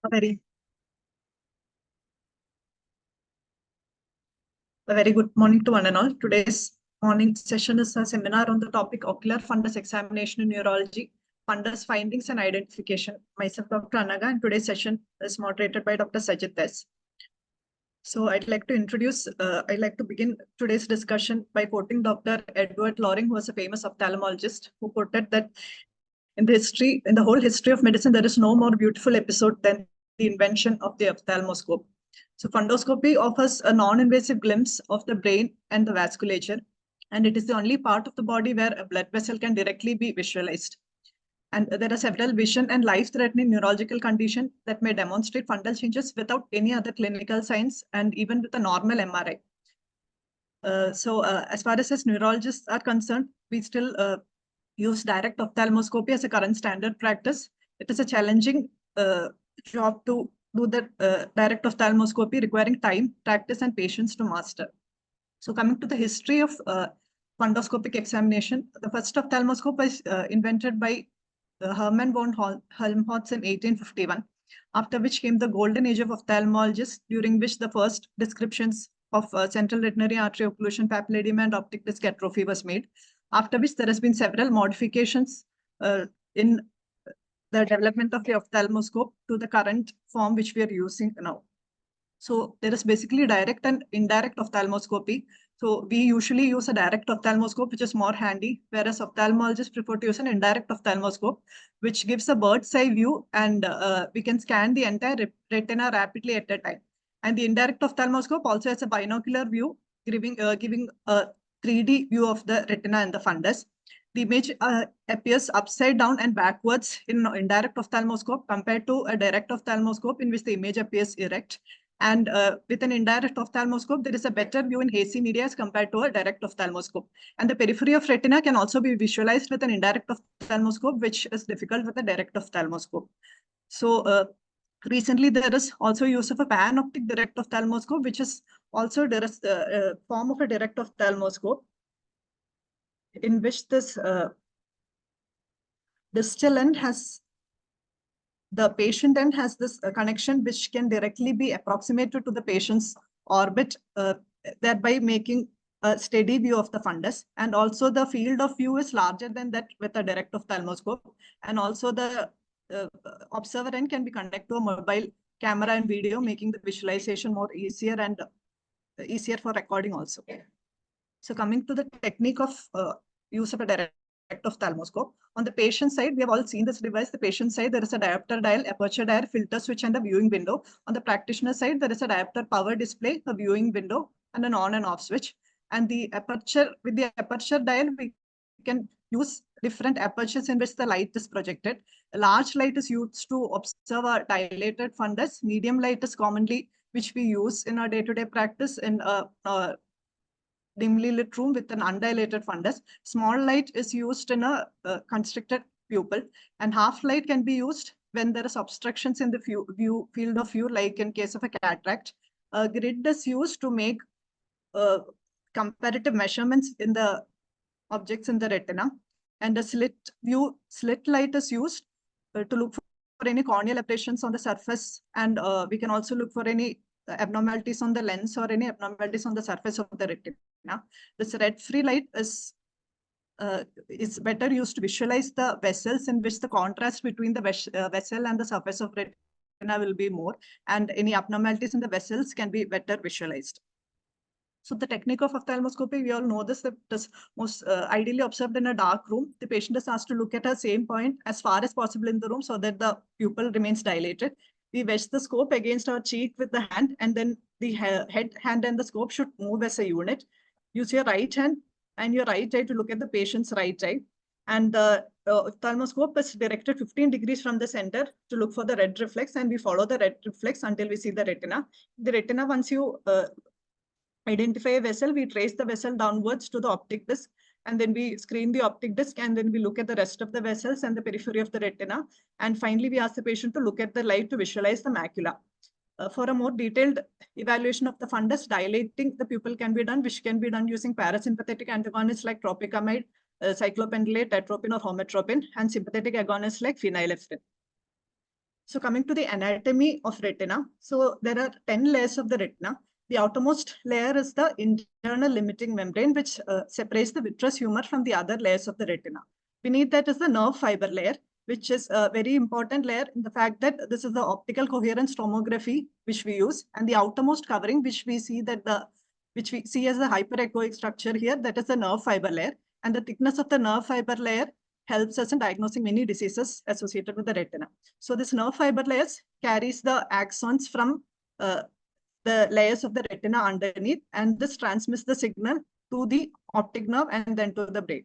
A very good morning to one and all. Today's morning session is a seminar on the topic Ocular fundus examination in neurology, fundus findings and identification. Myself, Dr. Anagha, and today's session is moderated by Dr. Sajith. So I'd like to begin today's discussion by quoting Dr. Edward Loring, who was a famous ophthalmologist, who quoted that in the whole history of medicine, there is no more beautiful episode than the invention of the ophthalmoscope. So fundoscopy offers a non-invasive glimpse of the brain and the vasculature, and it is the only part of the body where a blood vessel can directly be visualized. And there are several vision and life-threatening neurological conditions that may demonstrate fundal changes without any other clinical signs and even with a normal MRI. As far as neurologists are concerned, we still use direct ophthalmoscopy as a current standard practice. It is a challenging job to do the direct ophthalmoscopy, requiring time, practice, and patience to master. So coming to the history of fundoscopic examination, the first ophthalmoscope was invented by Hermann von Helmholtz in 1851, after which came the golden age of ophthalmologists, during which the first descriptions of central retinal artery occlusion, papilledema, and optic disc atrophy was made, after which there has been several modifications in the development of the ophthalmoscope to the current form which we are using now. So there is basically direct and indirect ophthalmoscopy. So we usually use a direct ophthalmoscope, which is more handy, whereas ophthalmologists prefer to use an indirect ophthalmoscope, which gives a bird's eye view, and we can scan the entire retina rapidly at a time. And the indirect ophthalmoscope also has a binocular view, giving a 3D view of the retina and the fundus. The image appears upside down and backwards in indirect ophthalmoscope compared to a direct ophthalmoscope in which the image appears erect. And with an indirect ophthalmoscope, there is a better view in hazy media as compared to a direct ophthalmoscope. And the periphery of retina can also be visualized with an indirect ophthalmoscope, which is difficult with a direct ophthalmoscope. So recently, there is also use of a panoptic direct ophthalmoscope, which is also a form of a direct ophthalmoscope, in which this distal end has the patient end has this connection which can directly be approximated to the patient's orbit, thereby making a steady view of the fundus. And also the field of view is larger than that with a direct ophthalmoscope. And also the observer end can be connected to a mobile camera and video, making the visualization more easier and easier for recording also. So coming to the technique of use of a direct ophthalmoscope. On the patient side, we have all seen this device. The patient side, there is a diopter dial, aperture dial, filter switch, and a viewing window. On the practitioner side, there is a diopter power display, a viewing window, and an on and off switch. And the aperture, with the aperture dial, we can use different apertures in which the light is projected. A large light is used to observe a dilated fundus. Medium light is commonly which we use in our day-to-day practice in a dimly lit room with an undilated fundus. Small light is used in a constricted pupil, and half light can be used when there is obstructions in the field of view, like in case of a cataract. A grid is used to make comparative measurements in the objects in the retina, and a slit light is used to look for any corneal aberrations on the surface, and we can also look for any abnormalities on the lens or any abnormalities on the surface of the retina. This red-free light is better used to visualize the vessels, in which the contrast between the vessel and the surface of retina will be more, and any abnormalities in the vessels can be better visualized. So the technique of ophthalmoscopy, we all know this, that is most ideally observed in a dark room. The patient is asked to look at a same point as far as possible in the room so that the pupil remains dilated. We wedge the scope against our cheek with the hand, and then the head, hand, and the scope should move as a unit. Use your right hand and your right eye to look at the patient's right eye. And the ophthalmoscope is directed 15 degrees from the center to look for the red reflex, and we follow the red reflex until we see the retina. The retina, once you identify a vessel, we trace the vessel downwards to the optic disc, and then we screen the optic disc, and then we look at the rest of the vessels and the periphery of the retina. And finally, we ask the patient to look at the light to visualize the macula. For a more detailed evaluation of the fundus, dilating the pupil can be done, which can be done using parasympathetic antagonists like tropicamide, cyclopentolate, atropine, or hometropine, and sympathetic agonists like phenylephrine. So coming to the anatomy of retina. So there are 10 layers of the retina. The outermost layer is the internal limiting membrane, which separates the vitreous humor from the other layers of the retina. Beneath that is the nerve fiber layer, which is a very important layer in the fact that this is the optical coherence tomography which we use, and the outermost covering which we see as a hyperechoic structure here, that is the nerve fiber layer, and the thickness of the nerve fiber layer helps us in diagnosing many diseases associated with the retina. So this nerve fiber layers carries the axons from the layers of the retina underneath, and this transmits the signal to the optic nerve and then to the brain.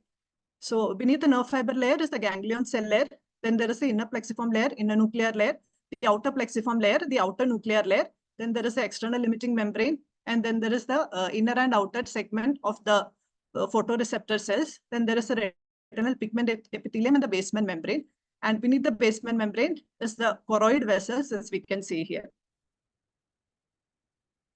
So beneath the nerve fiber layer is the ganglion cell layer. Then there is the inner plexiform layer, inner nuclear layer, the outer plexiform layer, the outer nuclear layer. Then there is the external limiting membrane, and then there is the inner and outer segment of the photoreceptor cells. Then there is a retinal pigment epithelium and the basement membrane. And beneath the basement membrane is the choroid vessels, as we can see here.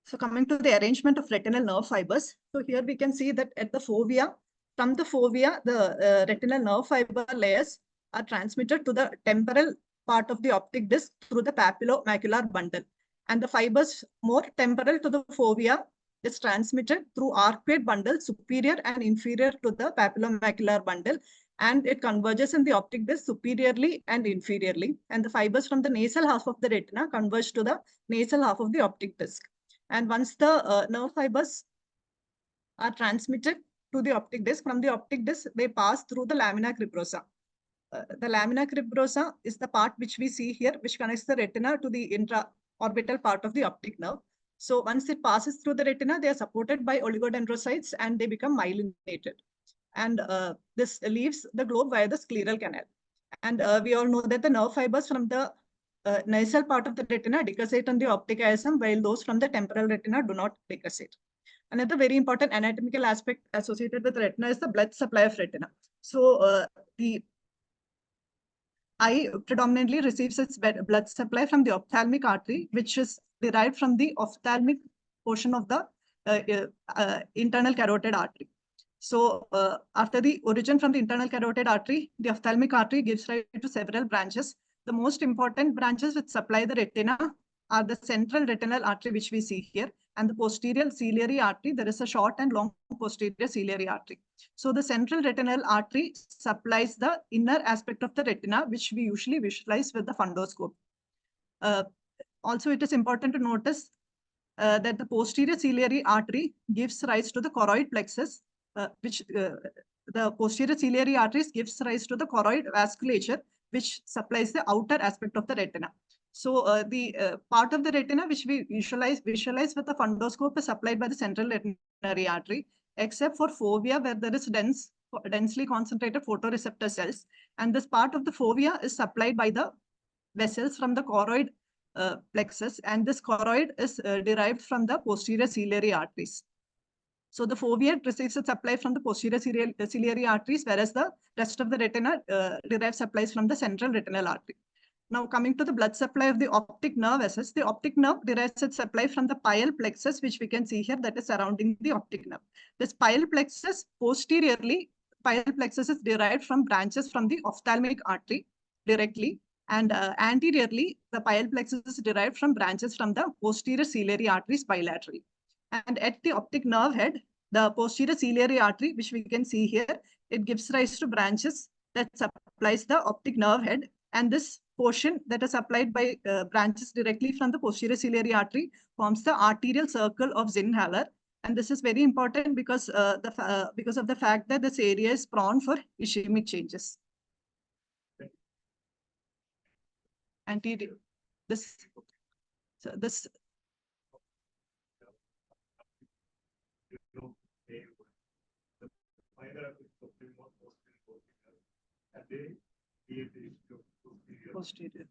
So coming to the arrangement of retinal nerve fibers. So here we can see that at the fovea, from the fovea, the retinal nerve fiber layers are transmitted to the temporal part of the optic disc through the papillomacular bundle. And the fibers more temporal to the fovea is transmitted through arcuate bundle superior and inferior to the papillomacular bundle, and it converges in the optic disc superiorly and inferiorly. And the fibers from the nasal half of the retina converge to the nasal half of the optic disc. And once the nerve fibers are transmitted to the optic disc, from the optic disc, they pass through the lamina cribrosa. The lamina cribrosa is the part which we see here, which connects the retina to the intra-orbital part of the optic nerve. So once it passes through the retina, they are supported by oligodendrocytes and they become myelinated. And this leaves the globe via the scleral canal. And we all know that the nerve fibers from the nasal part of the retina decussate on the optic chiasm, while those from the temporal retina do not decussate. Another very important anatomical aspect associated with retina is the blood supply of retina. So the eye predominantly receives its blood supply from the ophthalmic artery, which is derived from the ophthalmic portion of the internal carotid artery. So after the origin from the internal carotid artery, the ophthalmic artery gives rise to several branches. The most important branches which supply the retina are the central retinal artery, which we see here, and the posterior ciliary artery. There is a short and long posterior ciliary artery. So the central retinal artery supplies the inner aspect of the retina, which we usually visualize with the fundoscopy. Also, it is important to notice that the posterior ciliary artery gives rise to the choroid plexus, the posterior ciliary arteries gives rise to the choroid vasculature, which supplies the outer aspect of the retina. So the part of the retina which we visualize with the fundoscope is supplied by the central retinary artery, except for fovea, where there is densely concentrated photoreceptor cells. And this part of the fovea is supplied by the vessels from the choroid plexus, and this choroid is derived from the posterior ciliary arteries. So the fovea receives its supply from the posterior ciliary arteries, whereas the rest of the retina derives supplies from the central retinal artery. Now coming to the blood supply of the optic nerve vessels, the optic nerve derives its supply from the pile plexus, which we can see here, that is surrounding the optic nerve. This pile plexus posteriorly, pile plexus is derived from branches from the ophthalmic artery directly, and anteriorly, the pile plexus is derived from branches from the posterior ciliary arteries bilaterally. And at the optic nerve head, the posterior ciliary artery, which we can see here, it gives rise to branches that supplies the optic nerve head. And this portion that is supplied by branches directly from the posterior ciliary artery forms the arterial circle of Zinhaler. And this is very important because of the fact that this area is prone for ischemic changes. Anterior, this. Posterior.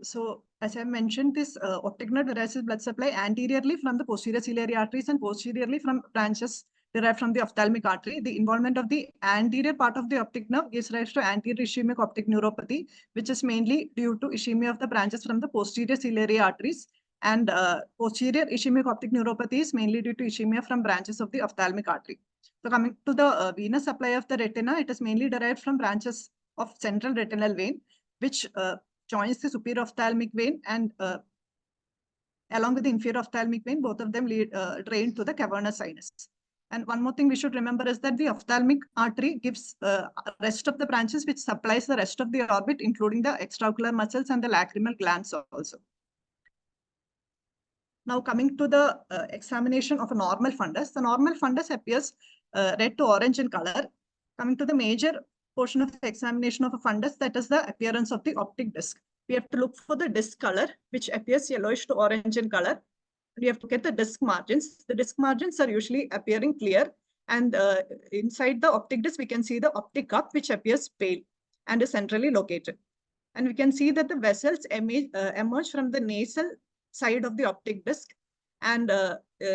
So as I mentioned, this optic nerve derives its blood supply anteriorly from the posterior ciliary arteries and posteriorly from branches derived from the ophthalmic artery. The involvement of the anterior part of the optic nerve gives rise to anterior ischemic optic neuropathy, which is mainly due to ischemia of the branches from the posterior ciliary arteries. And posterior ischemic optic neuropathy is mainly due to ischemia from branches of the ophthalmic artery. So coming to the venous supply of the retina, it is mainly derived from branches of central retinal vein, which joins the superior ophthalmic vein and along with the inferior ophthalmic vein, both of them drain to the cavernous sinus. And one more thing we should remember is that the ophthalmic artery gives rest of the branches, which supplies the rest of the orbit, including the extraocular muscles and the lacrimal glands also. Now coming to the examination of a normal fundus, the normal fundus appears red to orange in color. Coming to the major portion of the examination of a fundus, that is the appearance of the optic disc. We have to look for the disc color, which appears yellowish to orange in color. We have to get the disc margins. The disc margins are usually appearing clear. And inside the optic disc, we can see the optic cup, which appears pale and is centrally located. And we can see that the vessels emerge from the nasal side of the optic disc. And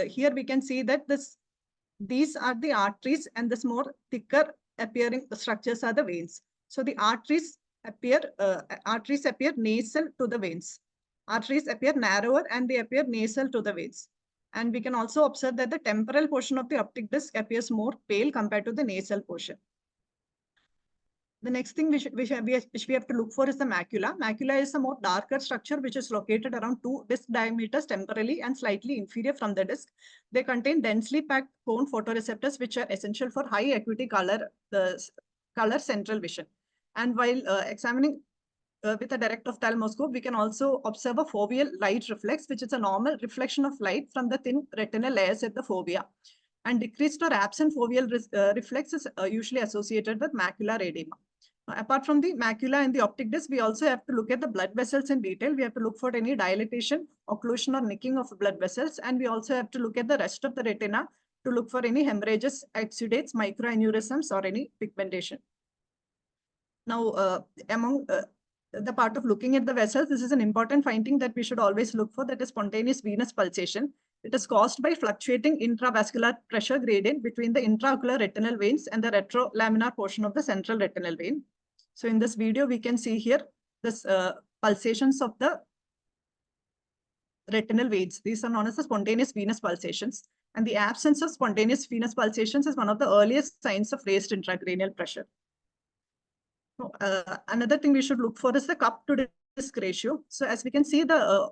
here we can see that these are the arteries, and this more thicker appearing structures are the veins. So the arteries appear nasal to the veins. Arteries appear narrower and they appear nasal to the veins. And we can also observe that the temporal portion of the optic disc appears more pale compared to the nasal portion. The next thing which we have to look for is the macula. Macula is a more darker structure which is located around 2 disc diameters temporally and slightly inferior from the disc. They contain densely packed cone photoreceptors which are essential for high acuity color central vision. And while examining with a direct ophthalmoscope, we can also observe a foveal light reflex, which is a normal reflection of light from the thin retinal layers at the fovea. And decreased or absent foveal reflex is usually associated with macular edema. Apart from the macula and the optic disc, we also have to look at the blood vessels in detail. We have to look for any dilatation, occlusion, or nicking of blood vessels. And we also have to look at the rest of the retina to look for any hemorrhages, exudates, microaneurysms, or any pigmentation. Now, among the part of looking at the vessels, this is an important finding that we should always look for, that is spontaneous venous pulsation. It is caused by fluctuating intravascular pressure gradient between the intraocular retinal veins and the retrolaminar portion of the central retinal vein. So in this video, we can see here this pulsations of the retinal veins. These are known as the spontaneous venous pulsations. And the absence of spontaneous venous pulsations is one of the earliest signs of raised intracranial pressure. Another thing we should look for is the cup to disc ratio. So as we can see, the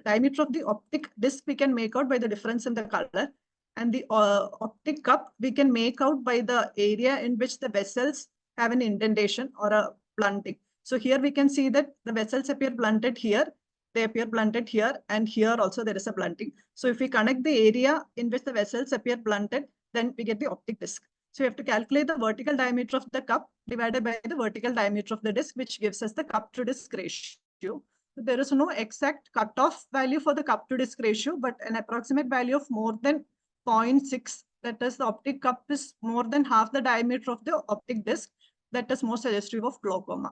diameter of the optic disc we can make out by the difference in the color. And the optic cup we can make out by the area in which the vessels have an indentation or a blunting. So here we can see that the vessels appear blunted here, they appear blunted here, and here also there is a blunting. So if we connect the area in which the vessels appear blunted, then we get the optic disc. So we have to calculate the vertical diameter of the cup divided by the vertical diameter of the disc, which gives us the cup to disc ratio. So there is no exact cutoff value for the cup to disc ratio, but an approximate value of more than 0.6, that is the optic cup is more than half the diameter of the optic disc, that is more suggestive of glaucoma.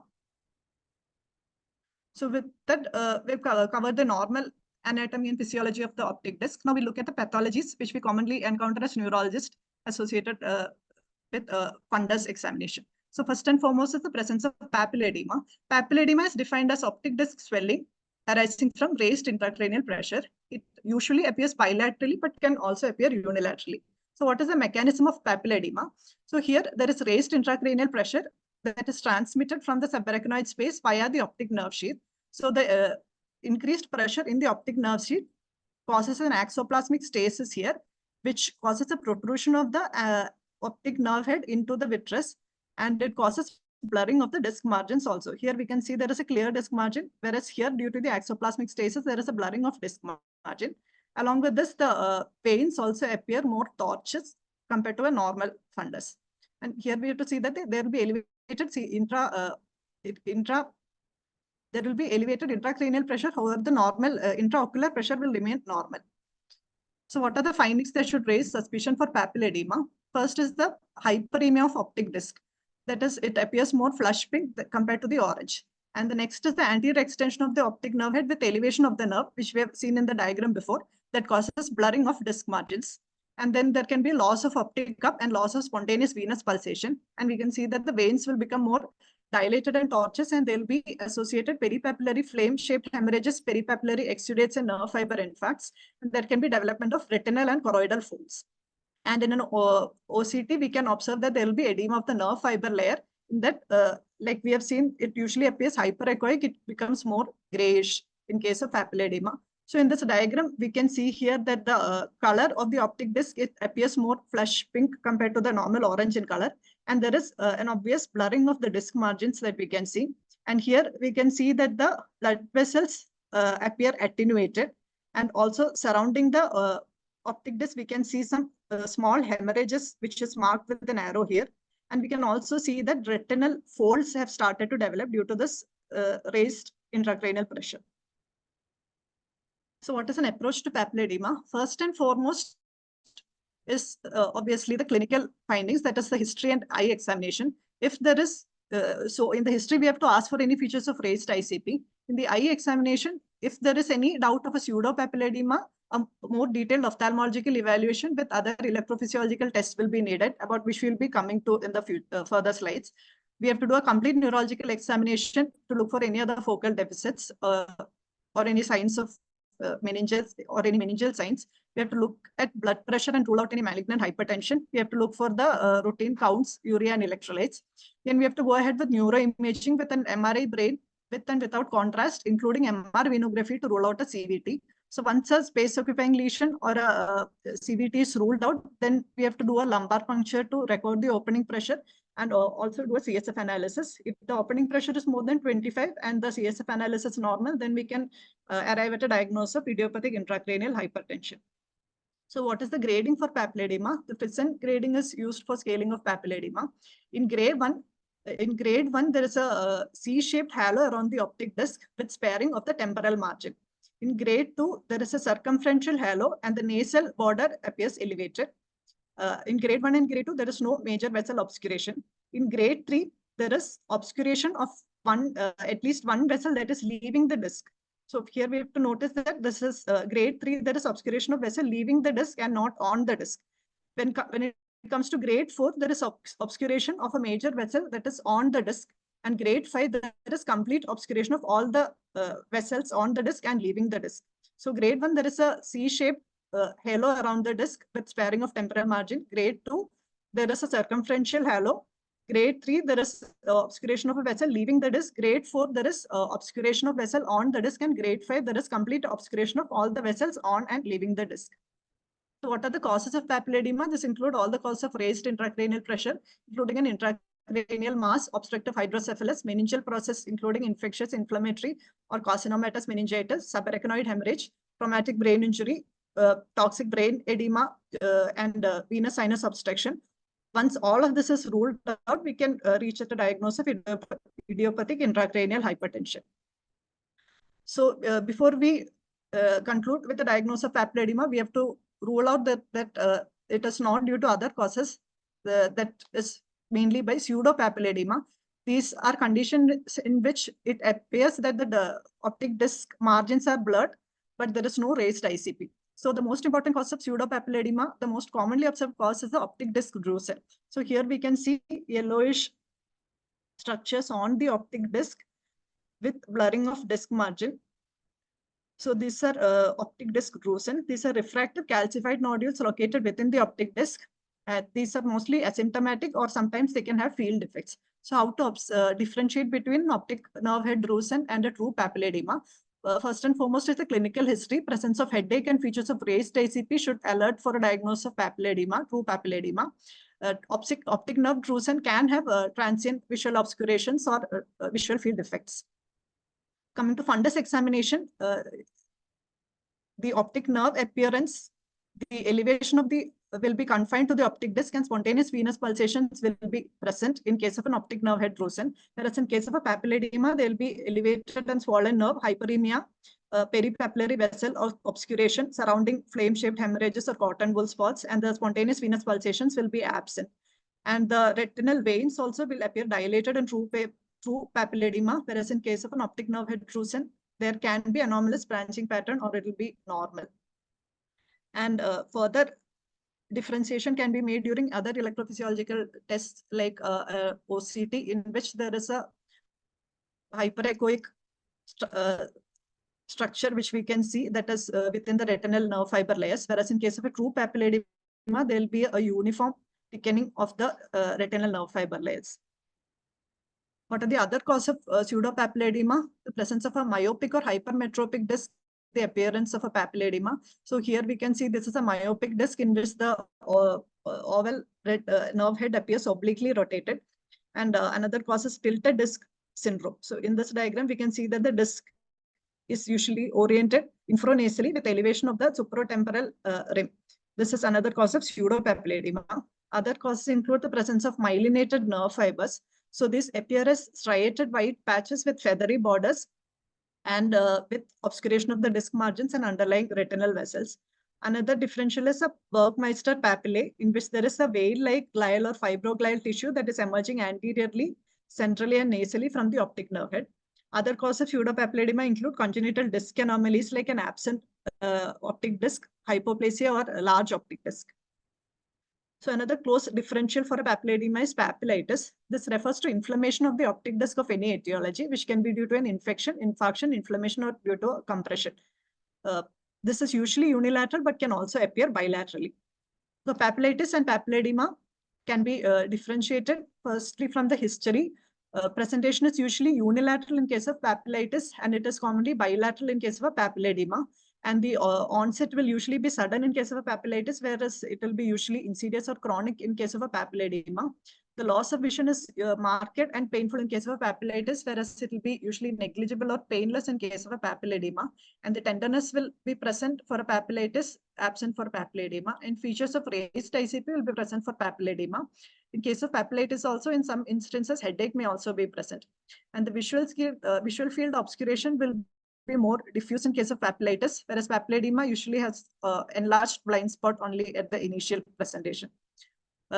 So with that, we've covered the normal anatomy and physiology of the optic disc. Now we look at the pathologies which we commonly encounter as neurologists associated with fundus examination. So first and foremost is the presence of papilledema. Papilledema is defined as optic disc swelling arising from raised intracranial pressure. It usually appears bilaterally, but can also appear unilaterally. So what is the mechanism of papilledema? So here there is raised intracranial pressure that is transmitted from the subarachnoid space via the optic nerve sheath. So the increased pressure in the optic nerve sheath causes an axoplasmic stasis here, which causes a protrusion of the optic nerve head into the vitreous, and it causes blurring of the disc margins also. Here we can see there is a clear disc margin, whereas here due to the axoplasmic stasis, there is a blurring of disc margin. Along with this, the veins also appear more tortuous compared to a normal fundus. And here we have to see that there will be elevated there will be elevated intracranial pressure. However, the normal intraocular pressure will remain normal. So what are the findings that should raise suspicion for papilledema? First is the hyperemia of optic disc. That is, it appears more flush pink compared to the orange. And the next is the anterior extension of the optic nerve head with elevation of the nerve, which we have seen in the diagram before, that causes blurring of disc margins. And then there can be loss of optic cup and loss of spontaneous venous pulsation. And we can see that the veins will become more dilated and tortuous, and they'll be associated peripapillary flame-shaped hemorrhages, peripapillary exudates, and nerve fiber infarcts. And there can be development of retinal and choroidal folds. And in an OCT, we can observe that there will be edema of the nerve fiber layer. In that, like we have seen, it usually appears hyperechoic. It becomes more grayish in case of papilledema. So in this diagram, we can see here that the color of the optic disc, it appears more flush pink compared to the normal orange in color. And there is an obvious blurring of the disc margins that we can see. And here we can see that the blood vessels appear attenuated. And also surrounding the optic disc, we can see some small hemorrhages, which is marked with an arrow here. And we can also see that retinal folds have started to develop due to this raised intracranial pressure. So what is an approach to papilledema? First and foremost is obviously the clinical findings, that is the history and eye examination. If there is, so in the history, we have to ask for any features of raised ICP. In the eye examination, if there is any doubt of a pseudo-papilledema, a more detailed ophthalmological evaluation with other electrophysiological tests will be needed, about which we'll be coming to in the further slides. We have to do a complete neurological examination to look for any other focal deficits or any signs of meninges or any meningeal signs. We have to look at blood pressure and rule out any malignant hypertension. We have to look for the routine counts, urea and electrolytes. Then we have to go ahead with neuroimaging with an MRI brain with and without contrast, including MR venography to rule out a CVT. So once a space occupying lesion or a CVT is ruled out, then we have to do a lumbar puncture to record the opening pressure and also do a CSF analysis. If the opening pressure is more than 25 and the CSF analysis is normal, then we can arrive at a diagnosis of idiopathic intracranial hypertension. So what is the grading for papilledema? The Fison grading is used for scaling of papilledema. In grade 1, there is a C-shaped halo around the optic disc with sparing of the temporal margin. In grade 2, there is a circumferential halo and the nasal border appears elevated. In grade 1 and grade 2, there is no major vessel obscuration. In grade 3, there is obscuration of at least one vessel that is leaving the disc. So here we have to notice that this is grade 3, there is obscuration of vessel leaving the disc and not on the disc. When it comes to grade 4, there is obscuration of a major vessel that is on the disc. And grade 5, there is complete obscuration of all the vessels on the disc and leaving the disc. So grade 1, there is a C-shaped halo around the disc with sparing of temporal margin. Grade 2, there is a circumferential halo. Grade 3, there is obscuration of a vessel leaving the disc. Grade 4, there is obscuration of vessel on the disc. And grade 5, there is complete obscuration of all the vessels on and leaving the disc. So what are the causes of papilledema? This include all the causes of raised intracranial pressure, including an intracranial mass, obstructive hydrocephalus, meningeal process, including infectious, inflammatory, or carcinomatous meningitis, subarachnoid hemorrhage, traumatic brain injury, toxic brain edema, and venous sinus obstruction. Once all of this is ruled out, we can reach at a diagnosis of idiopathic intracranial hypertension. So before we conclude with the diagnosis of papilledema, we have to rule out that it is not due to other causes, that is mainly by pseudo-papilledema. These are conditions in which it appears that the optic disc margins are blurred, but there is no raised ICP. So the most important cause of pseudo-papilledema, the most commonly observed cause is the optic disc drusen. So here we can see yellowish structures on the optic disc with blurring of disc margin. So these are optic disc drusen. These are refractive calcified nodules located within the optic disc. These are mostly asymptomatic, or sometimes they can have field effects. So how to differentiate between optic nerve head drusen and a true papilledema? First and foremost is the clinical history. Presence of headache and features of raised ICP should alert for a diagnosis of papilledema, true papilledema. Optic nerve drusen can have transient visual obscurations or visual field effects. Coming to fundus examination, the optic nerve appearance, the elevation of the will be confined to the optic disc, and spontaneous venous pulsations will be present in case of an optic nerve head drusen. Whereas in case of a papilledema, they will be elevated and swollen nerve, hyperemia, peripapillary vessel or obscuration surrounding flame-shaped hemorrhages or cotton wool spots, and the spontaneous venous pulsations will be absent. And the retinal veins also will appear dilated and true papilledema, whereas in case of an optic nerve head drusen, there can be anomalous branching pattern or it will be normal. And further differentiation can be made during other electrophysiological tests like OCT, in which there is a hyperechoic structure which we can see that is within the retinal nerve fiber layers, whereas in case of a true papilledema, there will be a uniform thickening of the retinal nerve fiber layers. What are the other causes of pseudo-papilledema? The presence of a myopic or hypermetropic disc, the appearance of a papilledema. So here we can see this is a myopic disc in which the oval nerve head appears obliquely rotated. And another cause is tilted disc syndrome. So in this diagram, we can see that the disc is usually oriented infranasally with elevation of the supratemporal rim. This is another cause of pseudo-papilledema. Other causes include the presence of myelinated nerve fibers. So these appear as striated white patches with feathery borders and with obscuration of the disc margins and underlying retinal vessels. Another differential is a Bergmeister papillae, in which there is a veil-like glial or fibroglial tissue that is emerging anteriorly, centrally, and nasally from the optic nerve head. Other causes of pseudo-papilledema include congenital disc anomalies like an absent optic disc, hypoplasia, or a large optic disc. So another close differential for a papilledema is papillitis. This refers to inflammation of the optic disc of any etiology, which can be due to an infection, infarction, inflammation, or due to compression. This is usually unilateral, but can also appear bilaterally. So papillitis and papilledema can be differentiated firstly from the history. Presentation is usually unilateral in case of papillitis, and it is commonly bilateral in case of a papilledema. And the onset will usually be sudden in case of a papillitis, whereas it will be usually insidious or chronic in case of a papilledema. The loss of vision is marked and painful in case of a papillitis, whereas it will be usually negligible or painless in case of a papilledema. And the tenderness will be present for a papillitis, absent for papilledema. And features of raised ICP will be present for papilledema. In case of papillitis also, in some instances, headache may also be present. And the visual field obscuration will be more diffuse in case of papillitis, whereas papilledema usually has enlarged blind spot only at the initial presentation.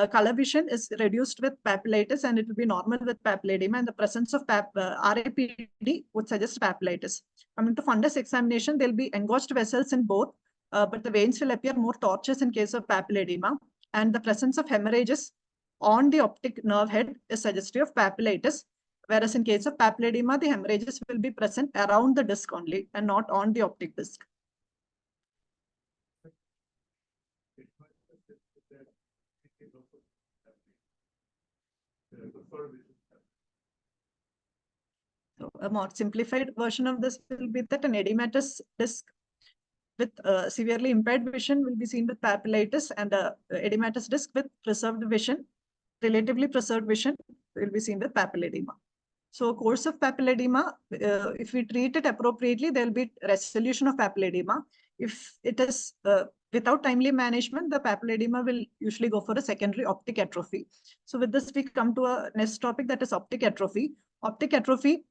Color vision is reduced with papillitis, and it will be normal with papilledema, and the presence of RAPD would suggest papillitis. Coming to fundus examination, there will be engorged vessels in both, but the veins will appear more tortuous in case of papilledema, and the presence of hemorrhages on the optic nerve head is suggestive of papillitis. Whereas in case of papilledema, the hemorrhages will be present around the disc only and not on the optic disc. So a more simplified version of this will be that an edematous disc with severely impaired vision will be seen with papillitis, and a edematous disc with preserved vision, relatively preserved vision, will be seen with papilledema. So course of papilledema, if we treat it appropriately, there will be resolution of papilledema. If it is without timely management, the papilledema will usually go for a secondary optic atrophy. So with this, we come to a next topic, that is optic atrophy. Optic atrophy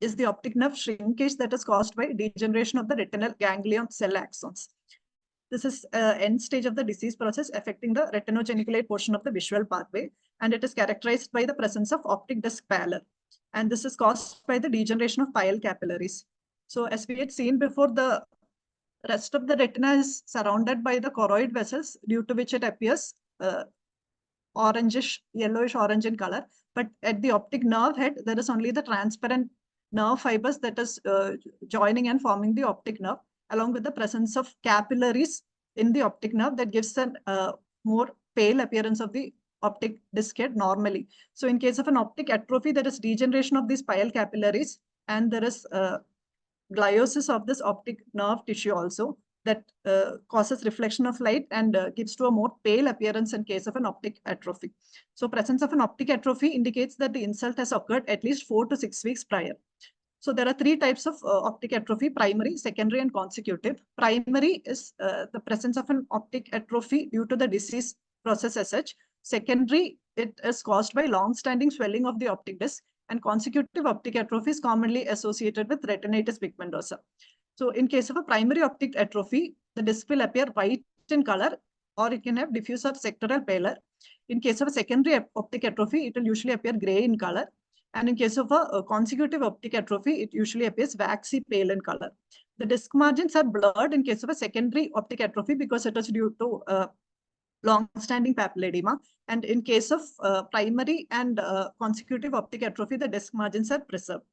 is the optic nerve shrinkage that is caused by degeneration of the retinal ganglion cell axons. This is end stage of the disease process affecting the retinogeniculate portion of the visual pathway, and it is characterized by the presence of optic disc pallor. And this is caused by the degeneration of pile capillaries. So as we had seen before, the rest of the retina is surrounded by the choroid vessels, due to which it appears orangish, yellowish orange in color. But at the optic nerve head, there is only the transparent nerve fibers that is joining and forming the optic nerve, along with the presence of capillaries in the optic nerve that gives a more pale appearance of the optic disc head normally. So in case of an optic atrophy, there is degeneration of these pile capillaries, and there is gliosis of this optic nerve tissue also that causes reflection of light and gives to a more pale appearance in case of an optic atrophy. So presence of an optic atrophy indicates that the insult has occurred at least 4 to 6 weeks prior. So there are 3 types of optic atrophy: primary, secondary, and consecutive. Primary is the presence of an optic atrophy due to the disease process as such. Secondary, it is caused by long-standing swelling of the optic disc, and consecutive optic atrophy is commonly associated with retinitis pigmentosa. So in case of a primary optic atrophy, the disc will appear white in color, or it can have diffuse or sectoral pallor. In case of a secondary optic atrophy, it will usually appear gray in color. And in case of a consecutive optic atrophy, it usually appears waxy pale in color. The disc margins are blurred in case of a secondary optic atrophy because it is due to long-standing papilledema. And in case of primary and consecutive optic atrophy, the disc margins are preserved.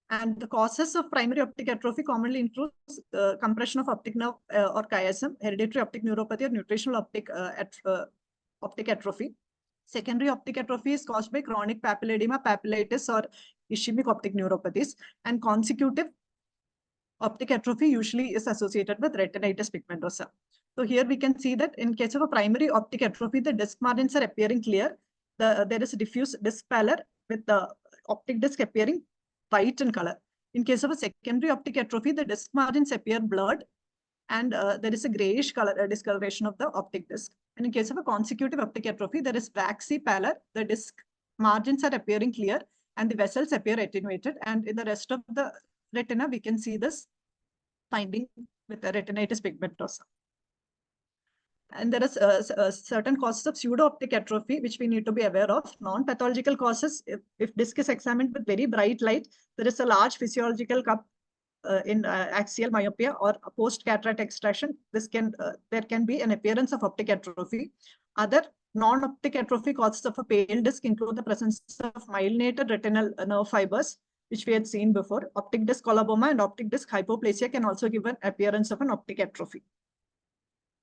And the causes of primary optic atrophy commonly include compression of optic nerve or chiasm, hereditary optic neuropathy, or nutritional optic atrophy. Secondary optic atrophy is caused by chronic papilledema, papillitis, or ischemic optic neuropathies. And consecutive optic atrophy usually is associated with retinitis pigmentosa. So here we can see that in case of a primary optic atrophy, the disc margins are appearing clear. There is a diffuse disc pallor with the optic disc appearing white in color. In case of a secondary optic atrophy, the disc margins appear blurred, and there is a grayish color discoloration of the optic disc. And in case of a consecutive optic atrophy, there is waxy pallor. The disc margins are appearing clear, and the vessels appear attenuated. And in the rest of the retina, we can see this finding with the retinitis pigmentosa. And there are certain causes of pseudo-optic atrophy, which we need to be aware of. Non-pathological causes, if disc is examined with very bright light, there is a large physiological cup in axial myopia or post-cataract extraction. There can be an appearance of optic atrophy. Other non-optic atrophy causes of a pale disc include the presence of myelinated retinal nerve fibers, which we had seen before. Optic disc coloboma and optic disc hypoplasia can also give an appearance of an optic atrophy.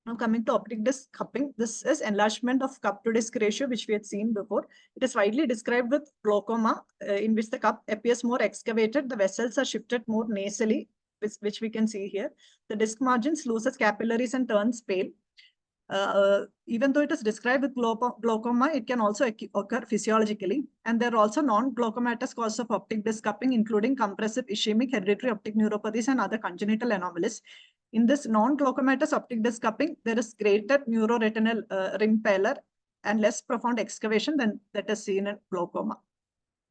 Now coming to optic disc cupping, this is enlargement of cup to disc ratio, which we had seen before. It is widely described with glaucoma, in which the cup appears more excavated, the vessels are shifted more nasally, which we can see here. The disc margins loses capillaries and turns pale. Even though it is described with glaucoma, it can also occur physiologically. And there are also non-glaucomatous causes of optic disc cupping, including compressive ischemic, hereditary optic neuropathies, and other congenital anomalies. In this non-glaucomatous optic disc cupping, there is greater neuroretinal rim pallor and less profound excavation than that is seen in glaucoma.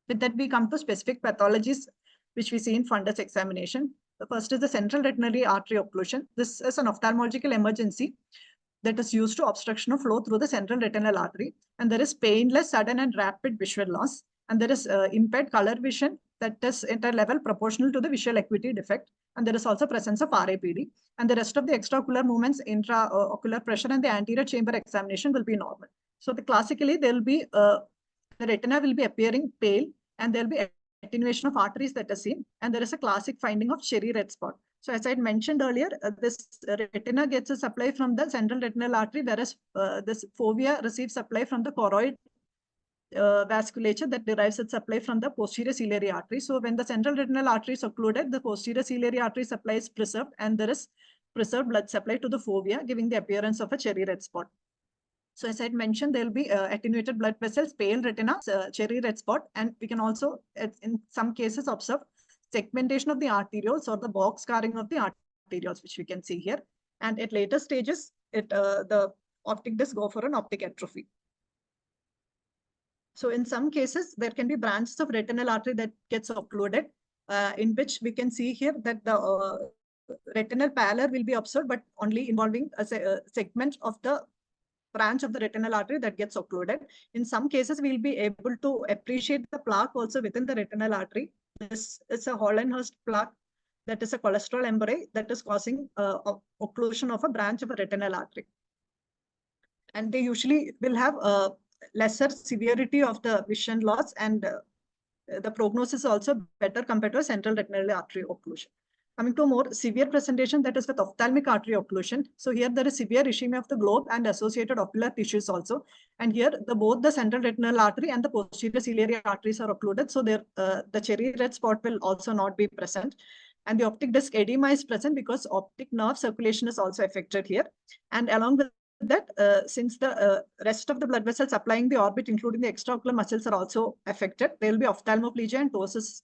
With that, we come to specific pathologies, which we see in fundus examination. The first is the central retinal artery occlusion. This is an ophthalmological emergency that is used to obstruction of flow through the central retinal artery. And there is painless, sudden, and rapid visual loss. And there is impaired color vision that is at a level proportional to the visual acuity defect. And there is also presence of RAPD. And the rest of the extraocular movements, intraocular pressure, and the anterior chamber examination will be normal. So classically, there will be the retina will be appearing pale, and there will be attenuation of arteries that are seen. And there is a classic finding of cherry red spot. So as I had mentioned earlier, this retina gets a supply from the central retinal artery, whereas this fovea receives supply from the choroid vasculature that derives its supply from the posterior ciliary artery. So when the central retinal artery is occluded, the posterior ciliary artery supply is preserved, and there is preserved blood supply to the fovea, giving the appearance of a cherry red spot. So as I had mentioned, there will be attenuated blood vessels, pale retina, cherry red spot, and we can also, in some cases, observe segmentation of the arterioles or the box scarring of the arterioles, which we can see here. And at later stages, the optic disc go for an optic atrophy. So in some cases, there can be branches of retinal artery that gets occluded, in which we can see here that the retinal pallor will be observed, but only involving a segment of the branch of the retinal artery that gets occluded. In some cases, we'll be able to appreciate the plaque also within the retinal artery. This is a Hollenhurst plaque that is a cholesterol emboli that is causing occlusion of a branch of a retinal artery. And they usually will have a lesser severity of the vision loss, and the prognosis is also better compared to a central retinal artery occlusion. Coming to a more severe presentation, that is with ophthalmic artery occlusion. So here there is severe ischemia of the globe and associated ocular tissues also. And here both the central retinal artery and the posterior ciliary arteries are occluded. So there the cherry red spot will also not be present. And the optic disc edema is present because optic nerve circulation is also affected here. And along with that, since the rest of the blood vessels supplying the orbit, including the extraocular muscles, are also affected, there will be ophthalmoplegia, and ptosis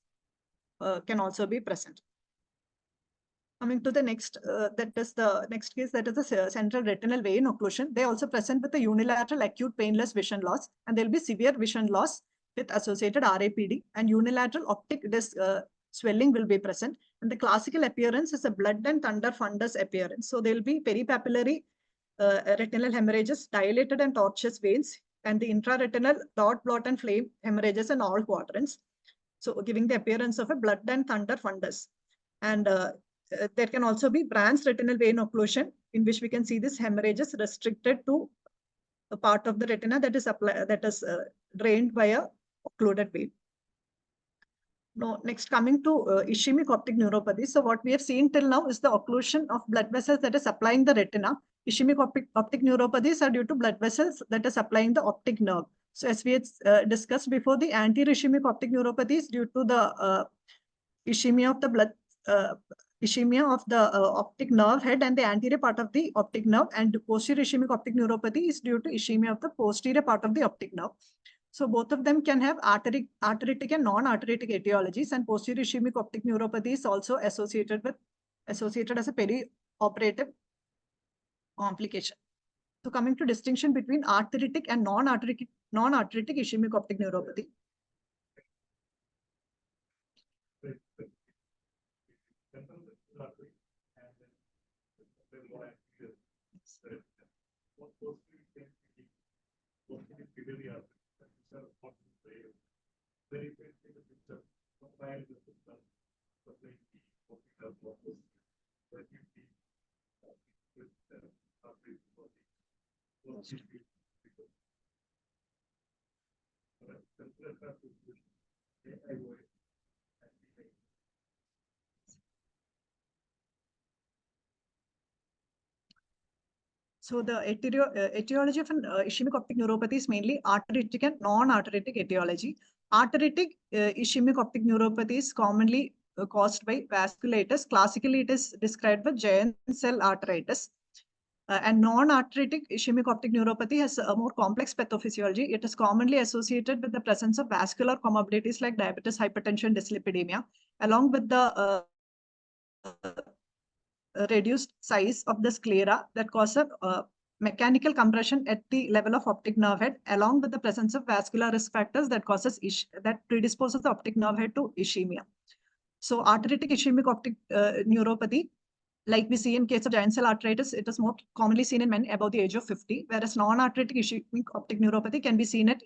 can also be present. Coming to the next, that is the next case, that is the central retinal vein occlusion. They also present with a unilateral acute painless vision loss, and there will be severe vision loss with associated RAPD, and unilateral optic disc swelling will be present. And the classical appearance is a blood and thunder fundus appearance. So there will be peripapillary retinal hemorrhages, dilated and tortuous veins, and the intraretinal dot, blot, and flame hemorrhages in all quadrants. So giving the appearance of a blood and thunder fundus. And there can also be branch retinal vein occlusion, in which we can see this hemorrhages restricted to a part of the retina that is drained by a occluded vein. Now, next coming to ischemic optic neuropathy. So what we have seen till now is the occlusion of blood vessels that is supplying the retina. Ischemic optic neuropathies are due to blood vessels that are supplying the optic nerve. So as we had discussed before, the anterior-ischemic optic neuropathy is due to the ischemia of the optic nerve head and the anterior part of the optic nerve, and posterior ischemic optic neuropathy is due to ischemia of the posterior part of the optic nerve. So both of them can have arteritic and non-arteritic etiologies, and posterior ischemic optic neuropathy is also associated as a perioperative complication. So coming to distinction between arteritic and non-arteritic ischemic optic neuropathy. So the etiology of an ischemic optic neuropathy is mainly arteritic and non-arteritic etiology. Arteritic ischemic optic neuropathy is commonly caused by vasculitis. Classically, it is described with giant cell arteritis. And non-arteritic ischemic optic neuropathy has a more complex pathophysiology. It is commonly associated with the presence of vascular comorbidities like diabetes, hypertension, dyslipidemia, along with the reduced size of the sclera that causes mechanical compression at the level of optic nerve head, along with the presence of vascular risk factors that predisposes the optic nerve head to ischemia. So arteritic ischemic optic neuropathy, like we see in case of giant cell arteritis, it is more commonly seen in men above the age of 50, whereas non-arteritic ischemic optic neuropathy can be seen at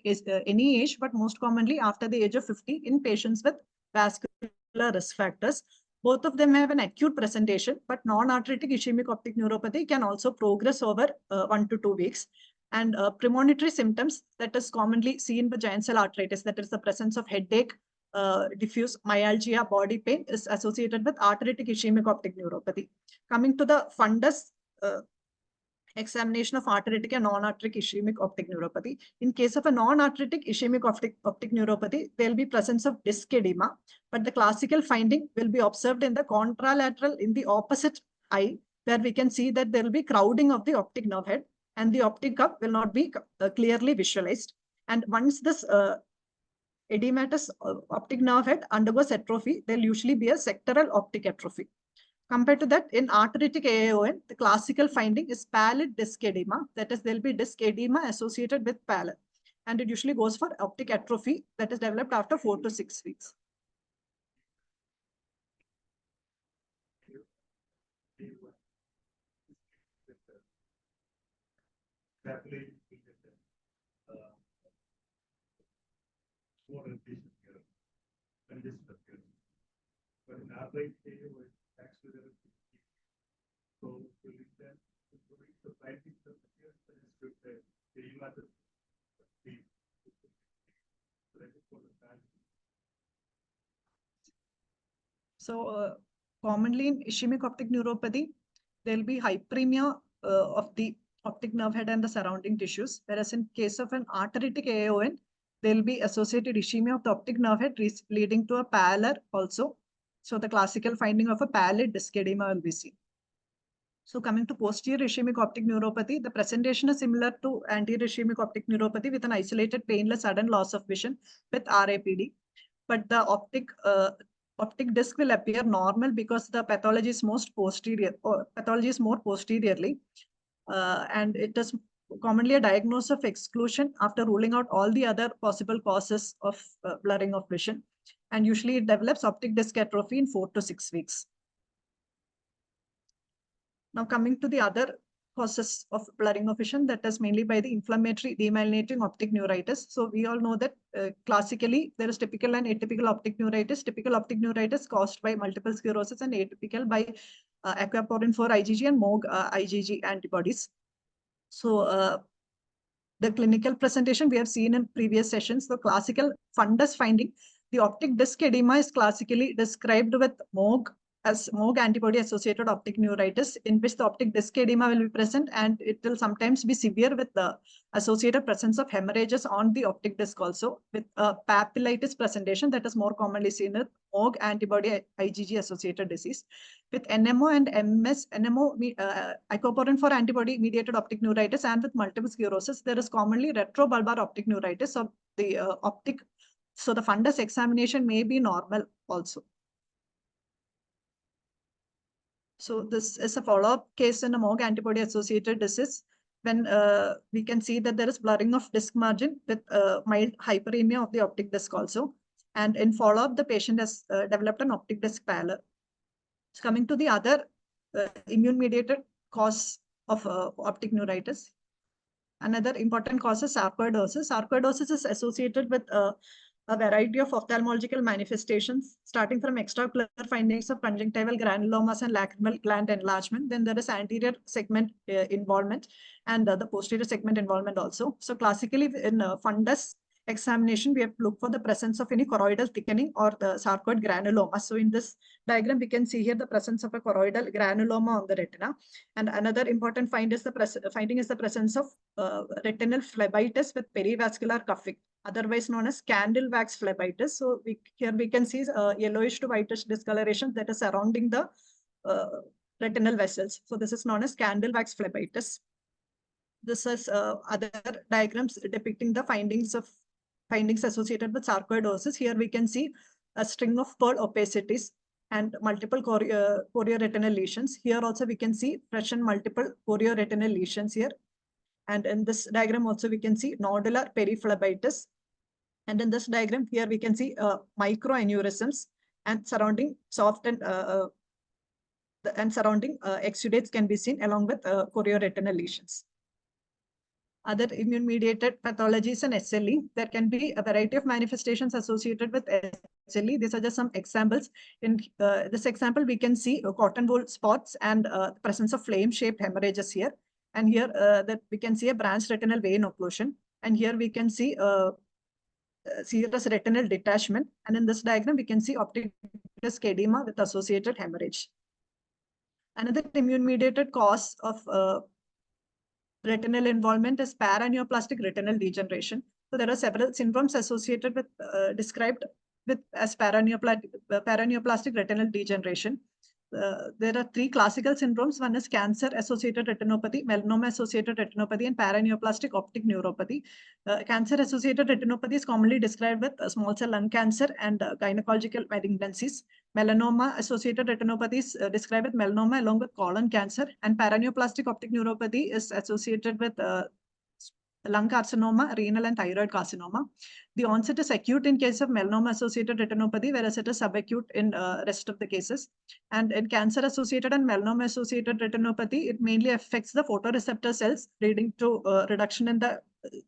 any age, but most commonly after the age of 50 in patients with vascular risk factors. Both of them have an acute presentation, but non-arteritic ischemic optic neuropathy can also progress over 1 to 2 weeks. And premonitory symptoms that is commonly seen with giant cell arteritis, that is the presence of headache, diffuse myalgia, body pain, is associated with arteritic ischemic optic neuropathy. Coming to the fundus examination of arteritic and non-arteritic ischemic optic neuropathy. In case of a non-arteritic ischemic optic neuropathy, there will be presence of disc edema, but the classical finding will be observed in the contralateral, in the opposite eye, where we can see that there will be crowding of the optic nerve head and the optic cup will not be clearly visualized. And once this edematous optic nerve head undergoes atrophy, there will usually be a sectoral optic atrophy. Compared to that, in arteritic AAON, the classical finding is pallid disc edema. That is, there will be disc edema associated with pallor. And it usually goes for optic atrophy that is developed after 4 to 6 weeks. So commonly in ischemic optic neuropathy, there will be hyperemia of the optic nerve head and the surrounding tissues, whereas in case of an arteritic AAON, there will be associated ischemia of the optic nerve head leading to a pallor also. So the classical finding of a pallid disc edema will be seen. So coming to posterior ischemic optic neuropathy, the presentation is similar to anterior ischemic optic neuropathy with an isolated painless sudden loss of vision with RAPD. But the optic disc will appear normal because the pathology is most posterior, or pathology is more posteriorly. And it is commonly a diagnosis of exclusion after ruling out all the other possible causes of blurring of vision. And usually it develops optic disc atrophy in 4 to 6 weeks. Now coming to the other causes of blurring of vision, that is mainly by the inflammatory demyelinating optic neuritis. So we all know that classically there is typical and atypical optic neuritis. Typical optic neuritis caused by multiple sclerosis and atypical by aquaporin 4 IgG and MOG IgG antibodies. So the clinical presentation we have seen in previous sessions, the classical fundus finding, the optic disc edema is classically described with MOG as MOG antibody-associated optic neuritis, in which the optic disc edema will be present, and it will sometimes be severe with the associated presence of hemorrhages on the optic disc also, with a papillitis presentation that is more commonly seen with MOG antibody IgG-associated disease. With NMO and MS, NMO, icophorin for antibody-mediated optic neuritis, and with multiple sclerosis, there is commonly retrobulbar optic neuritis of the optic. So the fundus examination may be normal also. So this is a follow-up case in a MOG antibody-associated disease, when we can see that there is blurring of disc margin with mild hyperemia of the optic disc also. And in follow-up, the patient has developed an optic disc pallor. So coming to the other immune-mediated cause of optic neuritis, another important cause is sarcoidosis. Sarcoidosis is associated with a variety of ophthalmological manifestations, starting from extraocular findings of conjunctival granulomas and lacrimal gland enlargement. Then there is anterior segment involvement and the posterior segment involvement also. So classically in fundus examination, we have to look for the presence of any choroidal thickening or the sarcoid granuloma. So in this diagram, we can see here the presence of a choroidal granuloma on the retina. And another important finding is the presence of retinal phlebitis with perivascular cuffing, otherwise known as candle wax phlebitis. So here we can see yellowish to whitish discoloration that is surrounding the retinal vessels. So this is known as candle wax phlebitis. This is other diagrams depicting the findings associated with sarcoidosis. Here we can see a string of pearl opacities and multiple chorioretinal lesions. Here also we can see fresh and multiple chorioretinal lesions here. And in this diagram also we can see nodular periphlebitis. And in this diagram here we can see microaneurysms and surrounding soft and surrounding exudates can be seen along with chorioretinal lesions. Other immune-mediated pathologies in SLE, there can be a variety of manifestations associated with SLE. These are just some examples. In this example, we can see cotton wool spots and the presence of flame-shaped hemorrhages here. And here that we can see a branched retinal vein occlusion. And here we can see serious retinal detachment. And in this diagram, we can see optic disc edema with associated hemorrhage. Another immune-mediated cause of retinal involvement is paraneoplastic retinal degeneration. So there are several syndromes associated with described with as paraneoplastic retinal degeneration. There are three classical syndromes. One is cancer-associated retinopathy, melanoma-associated retinopathy, and paraneoplastic optic neuropathy. Cancer-associated retinopathy is commonly described with small cell lung cancer and gynecological malignancies. Melanoma-associated retinopathy is described with melanoma along with colon cancer, and paraneoplastic optic neuropathy is associated with lung carcinoma, renal and thyroid carcinoma. The onset is acute in case of melanoma-associated retinopathy, whereas it is subacute in rest of the cases. And in cancer-associated and melanoma-associated retinopathy, it mainly affects the photoreceptor cells, leading to reduction in the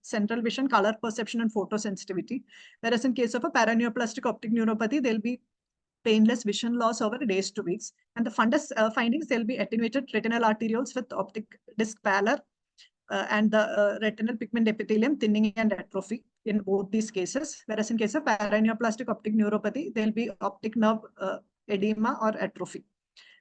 central vision, color perception, and photosensitivity. Whereas in case of a paraneoplastic optic neuropathy, there will be painless vision loss over days to weeks. And the fundus findings, there will be attenuated retinal arterioles with optic disc pallor, and the retinal pigment epithelium thinning and atrophy in both these cases. Whereas in case of paraneoplastic optic neuropathy, there will be optic nerve edema or atrophy.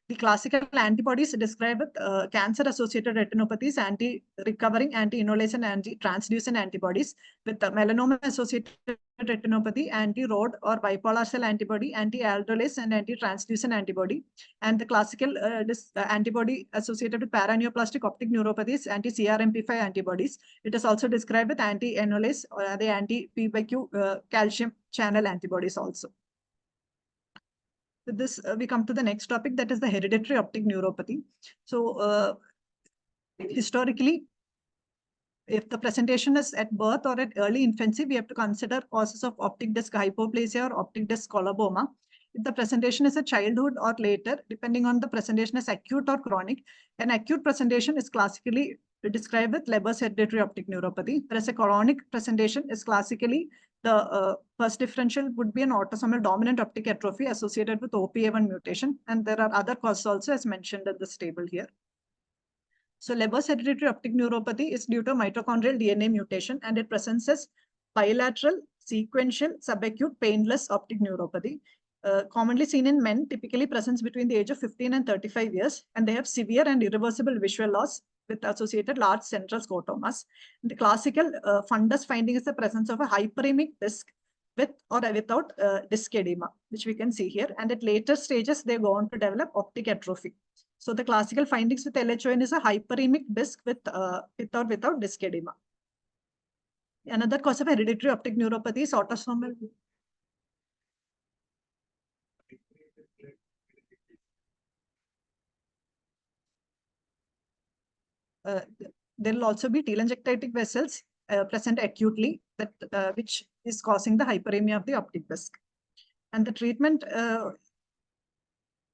The classical antibodies describe with cancer-associated retinopathies, anti-recovering, anti-inolation, anti-transducin antibodies. With melanoma-associated retinopathy, anti-rod or bipolar cell antibody, anti-aldolase, and anti-transducin antibody. And the classical antibody associated with paraneoplastic optic neuropathies, anti-CRMP5 antibodies. It is also described with anti-enolase or the anti-P/Q calcium channel antibodies also. With this, we come to the next topic, that is the hereditary optic neuropathy. So historically, if the presentation is at birth or at early infancy, we have to consider causes of optic disc hypoplasia or optic disc coloboma. If the presentation is at childhood or later, depending on the presentation is acute or chronic, an acute presentation is classically described with Leber's hereditary optic neuropathy, whereas a chronic presentation is classically the first differential would be an autosomal dominant optic atrophy associated with OPA1 mutation. And there are other causes also as mentioned in this table here. So Leber's hereditary optic neuropathy is due to mitochondrial DNA mutation, and it presents as bilateral, sequential, subacute, painless optic neuropathy. Commonly seen in men, typically presents between the age of 15 and 35 years, and they have severe and irreversible visual loss with associated large central scotomas. The classical fundus finding is the presence of a hyperemic disc with or without disc edema, which we can see here. And at later stages, they go on to develop optic atrophy. So the classical findings with LHON is a hyperemic disc with or without disc edema. Another cause of hereditary optic neuropathy is autosomal. There will also be telangiectatic vessels present acutely, that which is causing the hyperemia of the optic disc. And the treatment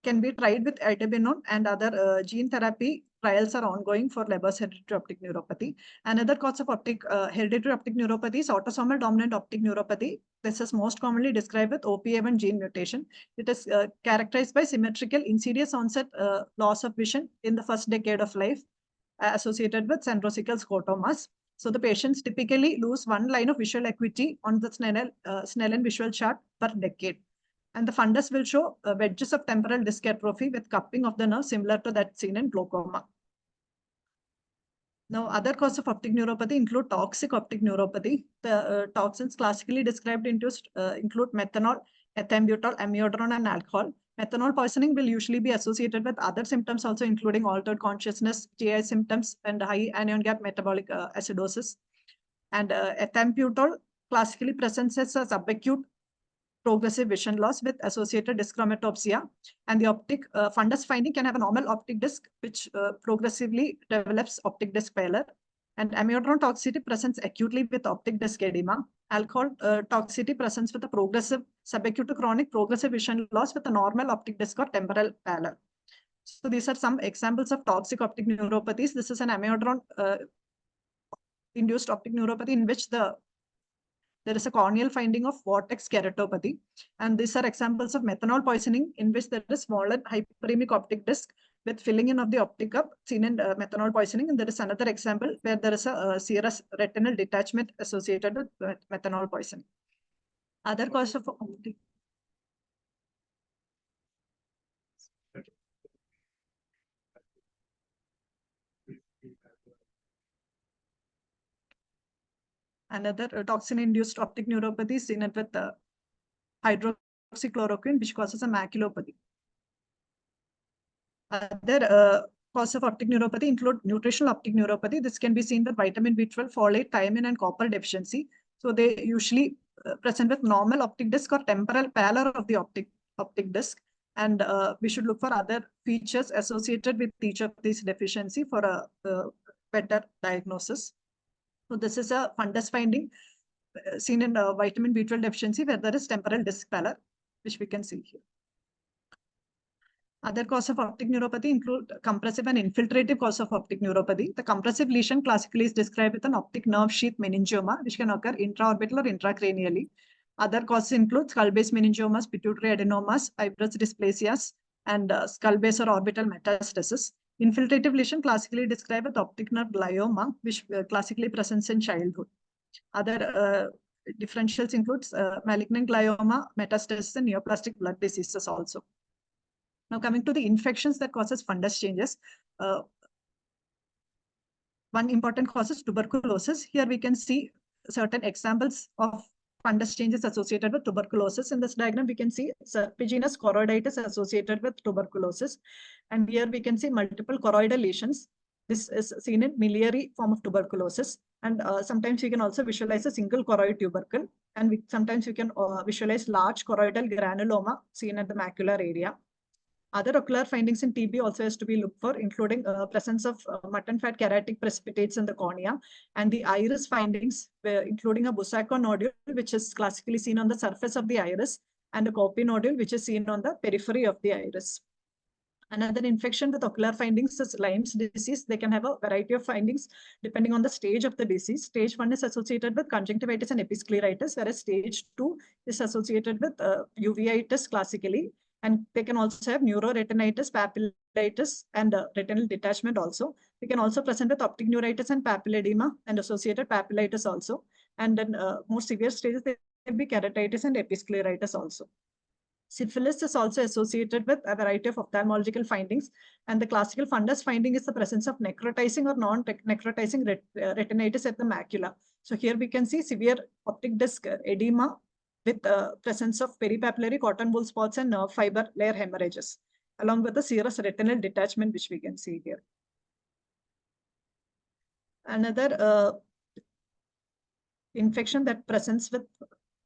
can be tried with ertapenem, and other gene therapy trials are ongoing for Leber's hereditary optic neuropathy. Another cause of hereditary optic neuropathy is autosomal dominant optic neuropathy. This is most commonly described with OPA1 gene mutation. It is characterized by symmetrical insidious onset loss of vision in the first decade of life, associated with centrosical scotomas. So the patients typically lose one line of visual acuity on the Snellen visual chart per decade. And the fundus will show wedges of temporal disc atrophy with cupping of the nerve similar to that seen in glaucoma. Now, other causes of optic neuropathy include toxic optic neuropathy. The toxins classically described include methanol, ethambutol, amiodarone, and alcohol. Methanol poisoning will usually be associated with other symptoms also, including altered consciousness, GI symptoms, and high anion gap metabolic acidosis. And ethambutol classically presents as a subacute progressive vision loss with associated dyschromatopsia. And the optic fundus finding can have a normal optic disc, which progressively develops optic disc pallor. And amiodarone toxicity presents acutely with optic disc edema. Alcohol toxicity presents with a progressive subacute to chronic progressive vision loss with a normal optic disc or temporal pallor. So these are some examples of toxic optic neuropathies. This is an amiodarone induced optic neuropathy in which there is a corneal finding of vortex keratopathy. And these are examples of methanol poisoning in which there is swollen hyperemic optic disc with filling in of the optic cup seen in methanol poisoning. And there is another example where there is a serous retinal detachment associated with methanol poisoning. Other cause of optic. Another toxin-induced optic neuropathy seen it with hydroxychloroquine, which causes a maculopathy. Other causes of optic neuropathy include nutritional optic neuropathy. This can be seen with vitamin B12, folate, thiamine, and copper deficiency. So they usually present with normal optic disc or temporal pallor of the optic disc. And we should look for other features associated with each of these deficiency for a better diagnosis. So this is a fundus finding seen in vitamin B12 deficiency where there is temporal disc pallor, which we can see here. Other causes of optic neuropathy include compressive and infiltrative cause of optic neuropathy. The compressive lesion classically is described with an optic nerve sheath meningioma, which can occur intraorbital or intracranially. Other causes include skull-base meningiomas, pituitary adenomas, fibrous dysplasias, and skull-base or orbital metastasis. Infiltrative lesion classically described with optic nerve glioma, which classically presents in childhood. Other differentials includes malignant glioma, metastasis, and neoplastic blood diseases also. Now coming to the infections that causes fundus changes. One important cause is tuberculosis. Here we can see certain examples of fundus changes associated with tuberculosis. In this diagram, we can see serpiginous choroiditis associated with tuberculosis. And here we can see multiple choroidal lesions. This is seen in miliary form of tuberculosis. And sometimes we can also visualize a single choroid tubercle. And sometimes we can visualize large choroidal granuloma seen at the macular area. Other ocular findings in TB also has to be looked for, including presence of mutton fat keratic precipitates in the cornea, and the iris findings, including a Busacco nodule, which is classically seen on the surface of the iris, and a Copy nodule, which is seen on the periphery of the iris. Another infection with ocular findings is Lyme's disease. They can have a variety of findings depending on the stage of the disease. Stage 1 is associated with conjunctivitis and episcleritis, whereas stage 2 is associated with uveitis classically. And they can also have neuroretinitis, papillitis, and retinal detachment also. We can also present with optic neuritis and papilledema and associated papillitis also. And then more severe stages, there can be keratitis and episcleritis also. Syphilis is also associated with a variety of ophthalmological findings, and the classical fundus finding is the presence of necrotizing or non-necrotizing retinitis at the macula. So here we can see severe optic disc edema with presence of peripapillary cotton wool spots and nerve fiber layer hemorrhages, along with the serous retinal detachment, which we can see here. Another infection that presents with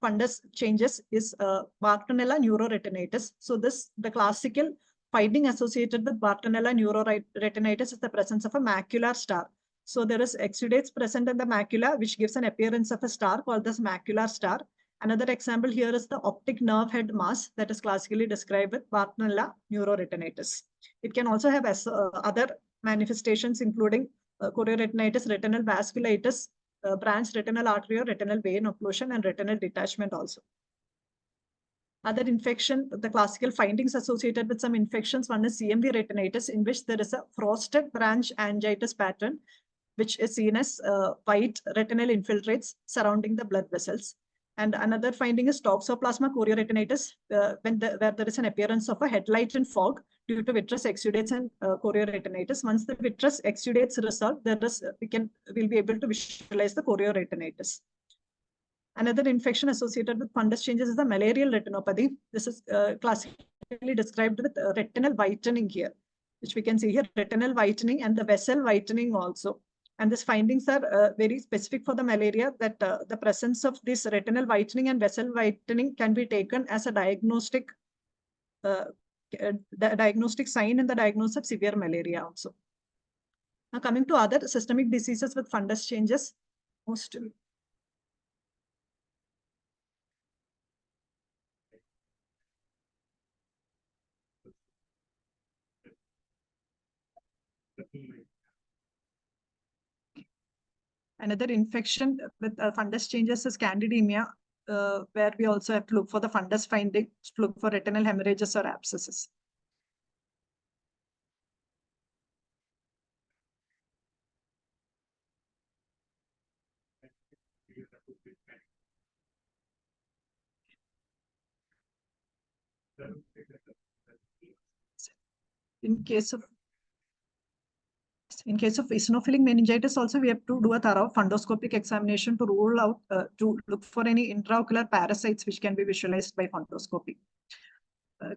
fundus changes is Bartonella neuroretinitis. So the classical finding associated with Bartonella neuroretinitis is the presence of a macular star. So there is exudates present in the macula, which gives an appearance of a star called as macular star. Another example here is the optic nerve head mass that is classically described with Bartonella neuroretinitis. It can also have other manifestations, including chorioretinitis, retinal vasculitis, branch retinal artery or retinal vein occlusion, and retinal detachment also. Other infection, the classical findings associated with some infections, one is CMV retinitis, in which there is a frosted branch angiitis pattern, which is seen as white retinal infiltrates surrounding the blood vessels. And another finding is toxoplasma chorioretinitis, where there is an appearance of a headlight and fog due to vitreous exudates and chorioretinitis. Once the vitreous exudates resolve, we'll be able to visualize the chorioretinitis. Another infection associated with fundus changes is the malarial retinopathy. This is classically described with retinal whitening here, which we can see here, retinal whitening and the vessel whitening also. And these findings are very specific for the malaria, that the presence of this retinal whitening and vessel whitening can be taken as a diagnostic sign in the diagnosis of severe malaria also. Now coming to other systemic diseases with fundus changes, mostly. Another infection with fundus changes is candidemia, where we also have to look for the fundus finding, to look for retinal hemorrhages or abscesses. In case of eosinophilic meningitis, also we have to do a thorough fundoscopic examination to rule out, to look for any intraocular parasites which can be visualized by fundoscopy.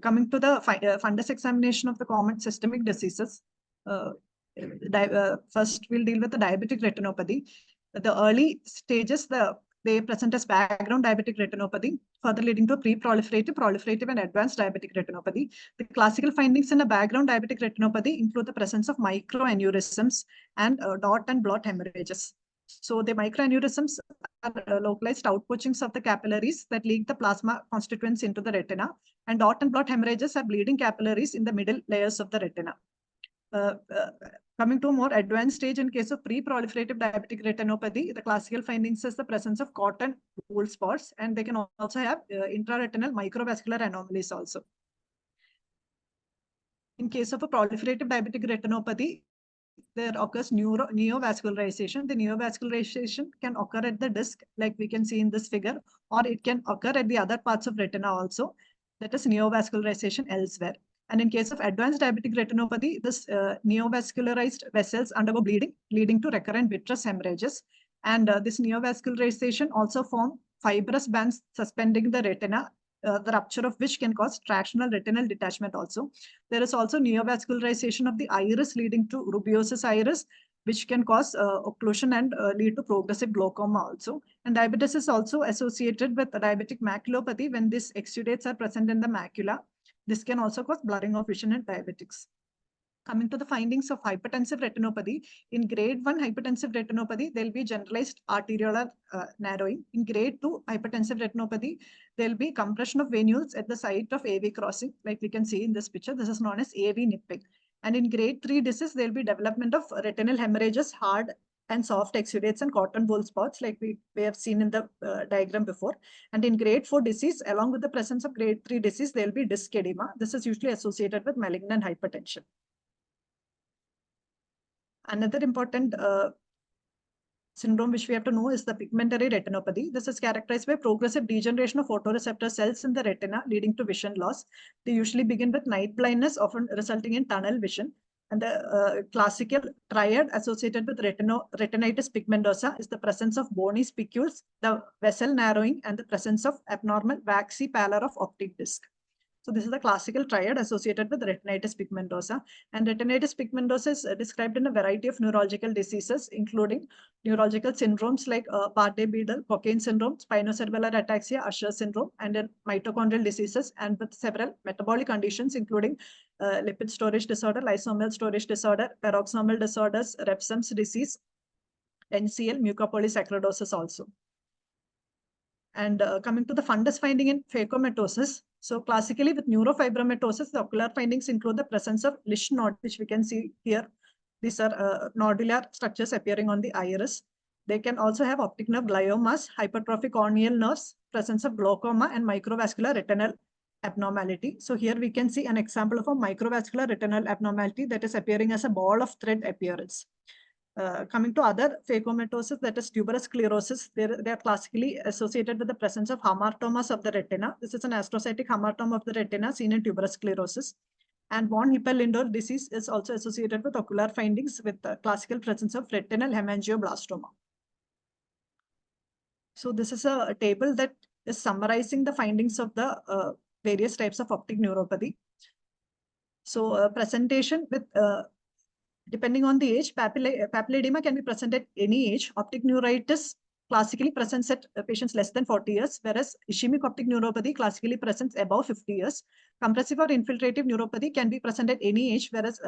Coming to the fundus examination of the common systemic diseases, first we'll deal with the diabetic retinopathy. The early stages, they present as background diabetic retinopathy, further leading to pre-proliferative, proliferative, and advanced diabetic retinopathy. The classical findings in a background diabetic retinopathy include the presence of microaneurysms and dot and blot hemorrhages. So the microaneurysms are localized outpoachings of the capillaries that leak the plasma constituents into the retina, and dot and blot hemorrhages are bleeding capillaries in the middle layers of the retina. Coming to a more advanced stage, in case of pre-proliferative diabetic retinopathy, the classical findings is the presence of cotton wool spots, and they can also have intraretinal microvascular anomalies also. In case of a proliferative diabetic retinopathy, there occurs neovascularization. The neovascularization can occur at the disc, like we can see in this figure, or it can occur at the other parts of retina also. That is neovascularization elsewhere. And in case of advanced diabetic retinopathy, this neovascularized vessels undergo bleeding, leading to recurrent vitreous hemorrhages. And this neovascularization also form fibrous bands suspending the retina, the rupture of which can cause tractional retinal detachment also. There is also neovascularization of the iris, leading to rubeosus iris, which can cause occlusion and lead to progressive glaucoma also. And diabetes is also associated with diabetic maculopathy when these exudates are present in the macula. This can also cause blurring of vision in diabetics. Coming to the findings of hypertensive retinopathy, in grade 1 hypertensive retinopathy, there will be generalized arteriolar narrowing. In grade 2 hypertensive retinopathy, there will be compression of venules at the site of AV crossing, like we can see in this picture. This is known as AV nipping. And in grade 3 disease, there will be development of retinal hemorrhages, hard and soft exudates and cotton wool spots, like we have seen in the diagram before. And in grade 4 disease, along with the presence of grade 3 disease, there will be disc edema. This is usually associated with malignant hypertension. Another important syndrome which we have to know is the pigmentary retinopathy. This is characterized by progressive degeneration of photoreceptor cells in the retina, leading to vision loss. They usually begin with night blindness, often resulting in tunnel vision. And the classical triad associated with retinitis pigmentosa is the presence of bony spicules, the vessel narrowing, and the presence of abnormal waxy pallor of optic disc. So this is the classical triad associated with retinitis pigmentosa. And retinitis pigmentosa is described in a variety of neurological diseases, including neurological syndromes like Bardet-Biedl, Cockayne syndrome, spinocerebellar ataxia, Usher syndrome, and in mitochondrial diseases, and with several metabolic conditions, including lipid storage disorder, lysosomal storage disorder, peroxisomal disorders, Refsum's disease, NCL, mucopolysaccharidosis also. And coming to the fundus finding in phacomatoses. So classically with neurofibromatosis, the ocular findings include the presence of Lisch node, which we can see here. These are nodular structures appearing on the iris. They can also have optic nerve gliomas, hypertrophic corneal nerves, presence of glaucoma, and microvascular retinal abnormality. So here we can see an example of a microvascular retinal abnormality that is appearing as a ball of thread appearance. Coming to other phacomatoses, that is tuberous sclerosis, they are classically associated with the presence of hamartomas of the retina. This is an astrocytic hamartoma of the retina seen in tuberous sclerosis. And von Hippel-Lindau disease is also associated with ocular findings with the classical presence of retinal hemangioblastoma. So this is a table that is summarizing the findings of the various types of optic neuropathy. So presentation with depending on the age, papilledema can be present at any age. Optic neuritis classically presents at patients less than 40 years, whereas ischemic optic neuropathy classically presents above 50 years. Compressive or infiltrative neuropathy can be present at any age, whereas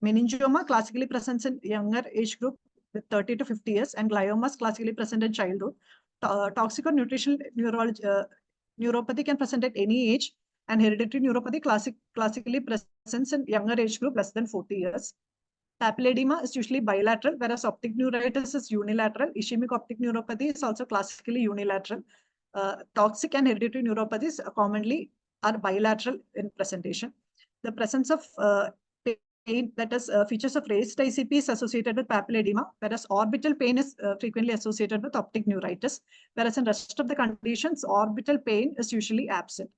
meningioma classically presents in younger age group with 30 to 50 years, and gliomas classically present in childhood. Toxic or nutritional neuropathy can present at any age, and hereditary neuropathy classically presents in younger age group less than 40 years. Papilledema is usually bilateral, whereas optic neuritis is unilateral. Ischemic optic neuropathy is also classically unilateral. Toxic and hereditary neuropathies commonly are bilateral in presentation. The presence of pain, that is features of raised ICP, is associated with papilledema, whereas orbital pain is frequently associated with optic neuritis, whereas in rest of the conditions, orbital pain is usually absent.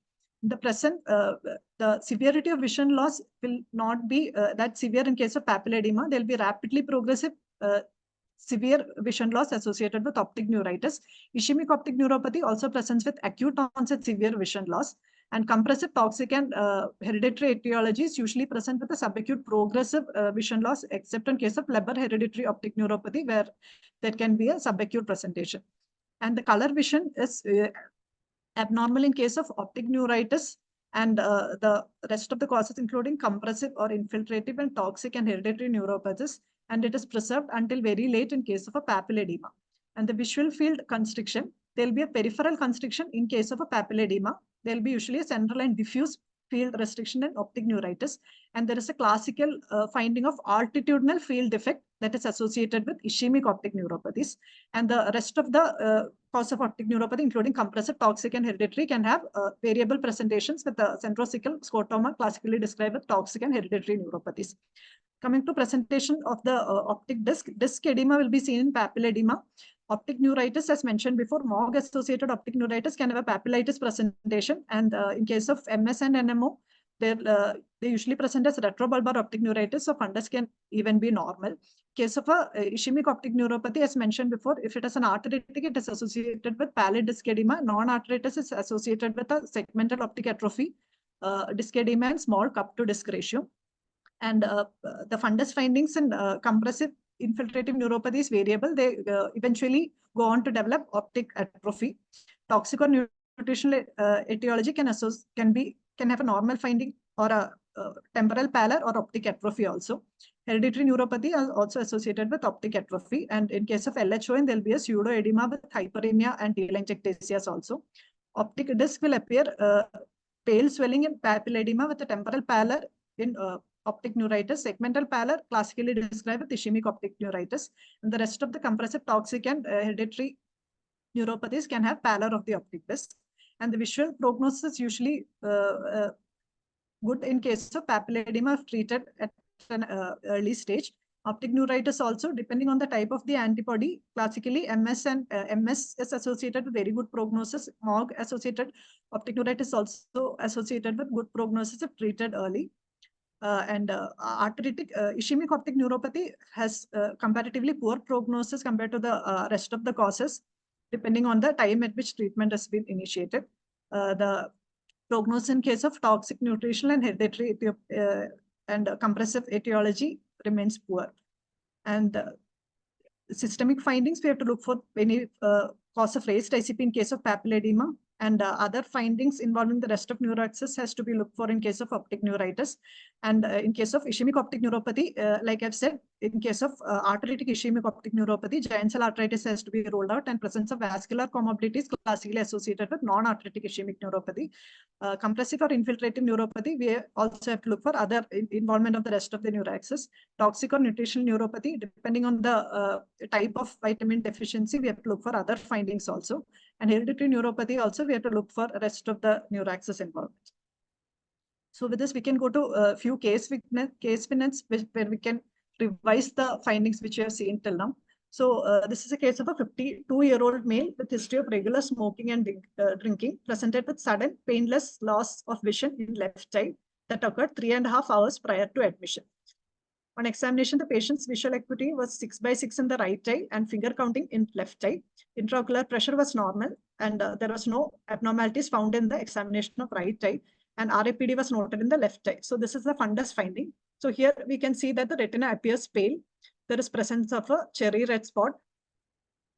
In the present, the severity of vision loss will not be that severe in case of papilledema. There will be rapidly progressive severe vision loss associated with optic neuritis. Ischemic optic neuropathy also presents with acute onset severe vision loss. And compressive, toxic, and hereditary etiology is usually present with a subacute progressive vision loss, except in case of Leber hereditary optic neuropathy, where there can be a subacute presentation. And the color vision is abnormal in case of optic neuritis, and the rest of the causes including compressive or infiltrative and toxic and hereditary neuropathies, and it is preserved until very late in case of a papilledema. And the visual field constriction, there will be a peripheral constriction in case of a papilledema. There will be usually a central and diffuse field restriction in optic neuritis, and there is a classical finding of altitudinal field defect that is associated with ischemic optic neuropathies. And the rest of the cause of optic neuropathy, including compressive, toxic, and hereditary, can have variable presentations with the centrocecal scotoma classically described with toxic and hereditary neuropathies. Coming to presentation of the optic disc edema will be seen in papilledema. Optic neuritis, as mentioned before, MOG-associated optic neuritis can have a papillitis presentation, and in case of MS and NMO, they usually present as retrobulbar optic neuritis, so fundus can even be normal. Case of a ischemic optic neuropathy, as mentioned before, if it is an arteritic, it is associated with pallid disc edema. Non-arteritis is associated with a segmental optic atrophy, disc edema, and small cup to disc ratio. And the fundus findings in compressive infiltrative neuropathy is variable. They eventually go on to develop optic atrophy. Toxic or nutritional etiology can have a normal finding or a temporal pallor or optic atrophy also. Hereditary neuropathy is also associated with optic atrophy, and in case of LHON, there will be a pseudo-edema with hyperemia and telangiectasias also. Optic disc will appear pale swelling in papilledema with a temporal pallor in optic neuritis. Segmental pallor classically described with ischemic optic neuritis, and the rest of the compressive, toxic, and hereditary neuropathies can have pallor of the optic disc. And the visual prognosis is usually good in case of papilledema if treated at an early stage. Optic neuritis also, depending on the type of the antibody, classically MS and MS is associated with very good prognosis. MOG associated, optic neuritis also associated with good prognosis if treated early. Arthritic ischemic optic neuropathy has comparatively poor prognosis compared to the rest of the causes, depending on the time at which treatment has been initiated. The prognosis in case of toxic nutritional and hereditary and compressive etiology remains poor. And systemic findings, we have to look for any cause of raised ICP in case of papilledema, and other findings involving the rest of neuroaxis has to be looked for in case of optic neuritis. And in case of ischemic optic neuropathy, like I've said, in case of arthritic ischemic optic neuropathy, giant cell arthritis has to be ruled out, and presence of vascular comorbidities classically associated with non-arthritic ischemic neuropathy. Compressive or infiltrative neuropathy, we also have to look for other involvement of the rest of the neuroaxis. Toxic or nutritional neuropathy, depending on the type of vitamin deficiency, we have to look for other findings also. And hereditary neuropathy also, we have to look for rest of the neuroaxis involvement. So with this, we can go to a few case witness where we can revise the findings which we have seen till now. So this is a case of a 52-year-old male with history of regular smoking and drinking, presented with sudden painless loss of vision in left eye that occurred 3.5 hours prior to admission. On examination, the patient's visual acuity was 6/6 in the right eye and finger counting in left eye. Intraocular pressure was normal, and there was no abnormalities found in the examination of right eye, and RAPD was noted in the left eye. So this is the fundus finding. So here we can see that the retina appears pale. There is presence of a cherry red spot.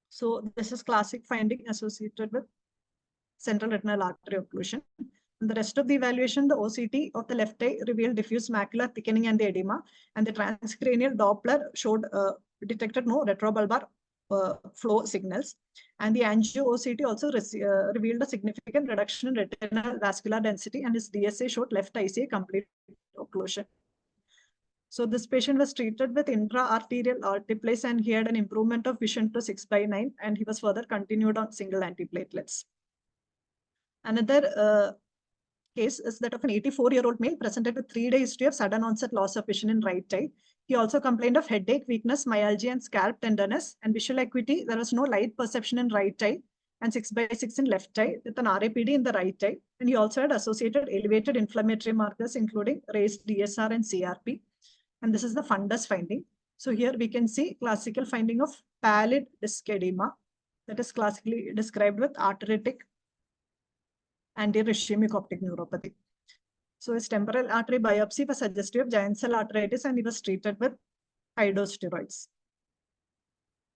So this is classic finding associated with central retinal artery occlusion. In the rest of the evaluation, the OCT of the left eye revealed diffuse macular thickening and the edema, and the transcranial Doppler detected no retrobulbar flow signals. And the angio OCT also revealed a significant reduction in retinal vascular density, and his DSA showed left ICA complete occlusion. So this patient was treated with intra-arterial altiplase, and he had an improvement of vision to 6/9, and he was further continued on single antiplatelets. Another case is that of an 84-year-old male presented with 3-day history of sudden onset loss of vision in right eye. He also complained of headache, weakness, myalgia, and scalp tenderness, and visual acuity. There was no light perception in right eye and 6/6 in left eye with an RAPD in the right eye. And he also had associated elevated inflammatory markers, including raised DSR and CRP. And this is the fundus finding. So here we can see classical finding of pallid disc edema that is classically described with arthritic anterior ischemic optic neuropathy. So his temporal artery biopsy was suggestive of giant cell arteritis, and he was treated with high-dose steroids.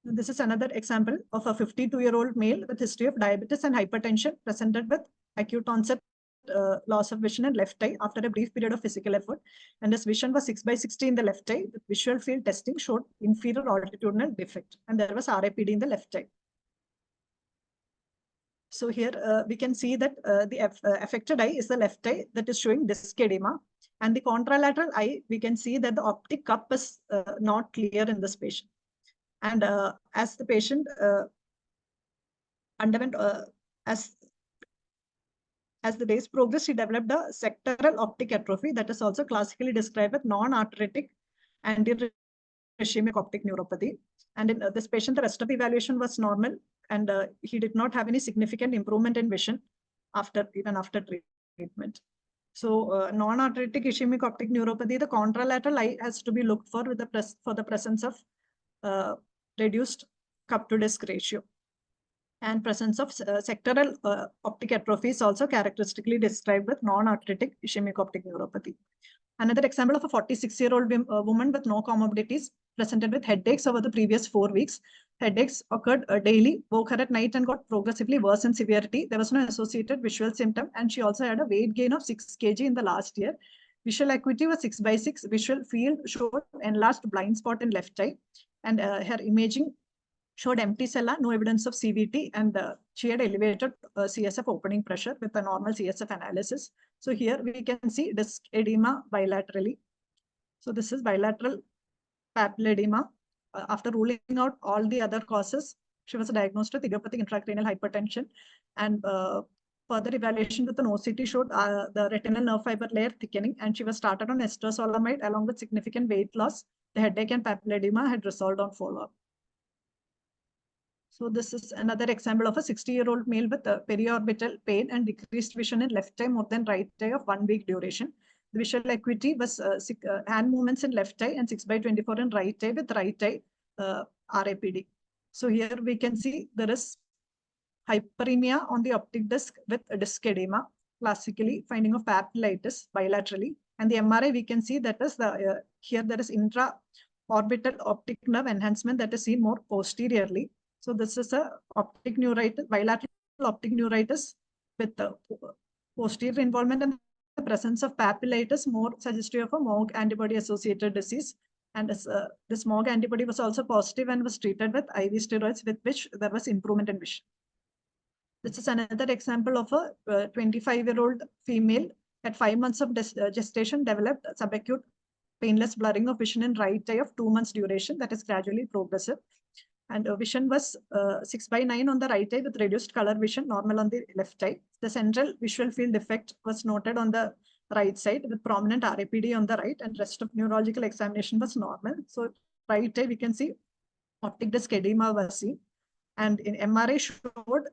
And this is another example of a 52-year-old male with history of diabetes and hypertension, presented with acute onset loss of vision in left eye after a brief period of physical effort. And his vision was 6/60 in the left eye. With visual field testing showed inferior altitudinal defect, and there was RAPD in the left eye. So here we can see that the affected eye is the left eye that is showing disc edema, and the contralateral eye, we can see that the optic cup is not clear in this patient. And as the patient underwent, as the days progressed, he developed a sectoral optic atrophy that is also classically described with non-arthritic anterior ischemic optic neuropathy. And in this patient, the rest of the evaluation was normal, and he did not have any significant improvement in vision even after treatment. So non-arthritic ischemic optic neuropathy, the contralateral eye has to be looked for with the presence of reduced cup to disc ratio. And presence of sectoral optic atrophy is also characteristically described with non-arthritic ischemic optic neuropathy. Another example of a 46-year-old woman with no comorbidities, presented with headaches over the previous 4 weeks. Headaches occurred daily, woke her at night, and got progressively worse in severity. There was no associated visual symptom, and she also had a weight gain of 6 kg in the last year. Visual acuity was 6/6. Visual field showed enlarged blind spot in left eye, and her imaging showed empty cella, no evidence of CVT, and she had elevated CSF opening pressure with a normal CSF analysis. So here we can see disc edema bilaterally. So this is bilateral papilledema. After ruling out all the other causes, she was diagnosed with idiopathic intracranial hypertension, and further evaluation with an OCT showed the retinal nerve fiber layer thickening, and she was started on estrosolamide along with significant weight loss The headache and papilledema had resolved on follow-up. So this is another example of a 60-year-old male with periorbital pain and decreased vision in left eye more than right eye of 1 week duration. The visual acuity was hand movements in left eye and 6/24 in right eye with right eye RAPD. So here we can see there is hyperemia on the optic disc with disc edema, classically finding of papillitis bilaterally. And the MRI, we can see that is the here there is intra-orbital optic nerve enhancement that is seen more posteriorly. So this is a optic neuritis, bilateral optic neuritis with the posterior involvement and the presence of papillitis, more suggestive of a MOG antibody-associated disease. And this MOG antibody was also positive and was treated with IV steroids, with which there was improvement in vision. This is another example of a 25-year-old female at 5 months of gestation developed subacute painless blurring of vision in right eye of 2 months duration that is gradually progressive. And vision was 6/9 on the right eye with reduced color vision, normal on the left eye. The central visual field defect was noted on the right side with prominent RAPD on the right, and rest of neurological examination was normal. So right eye, we can see optic disc edema was seen. And in MRI showed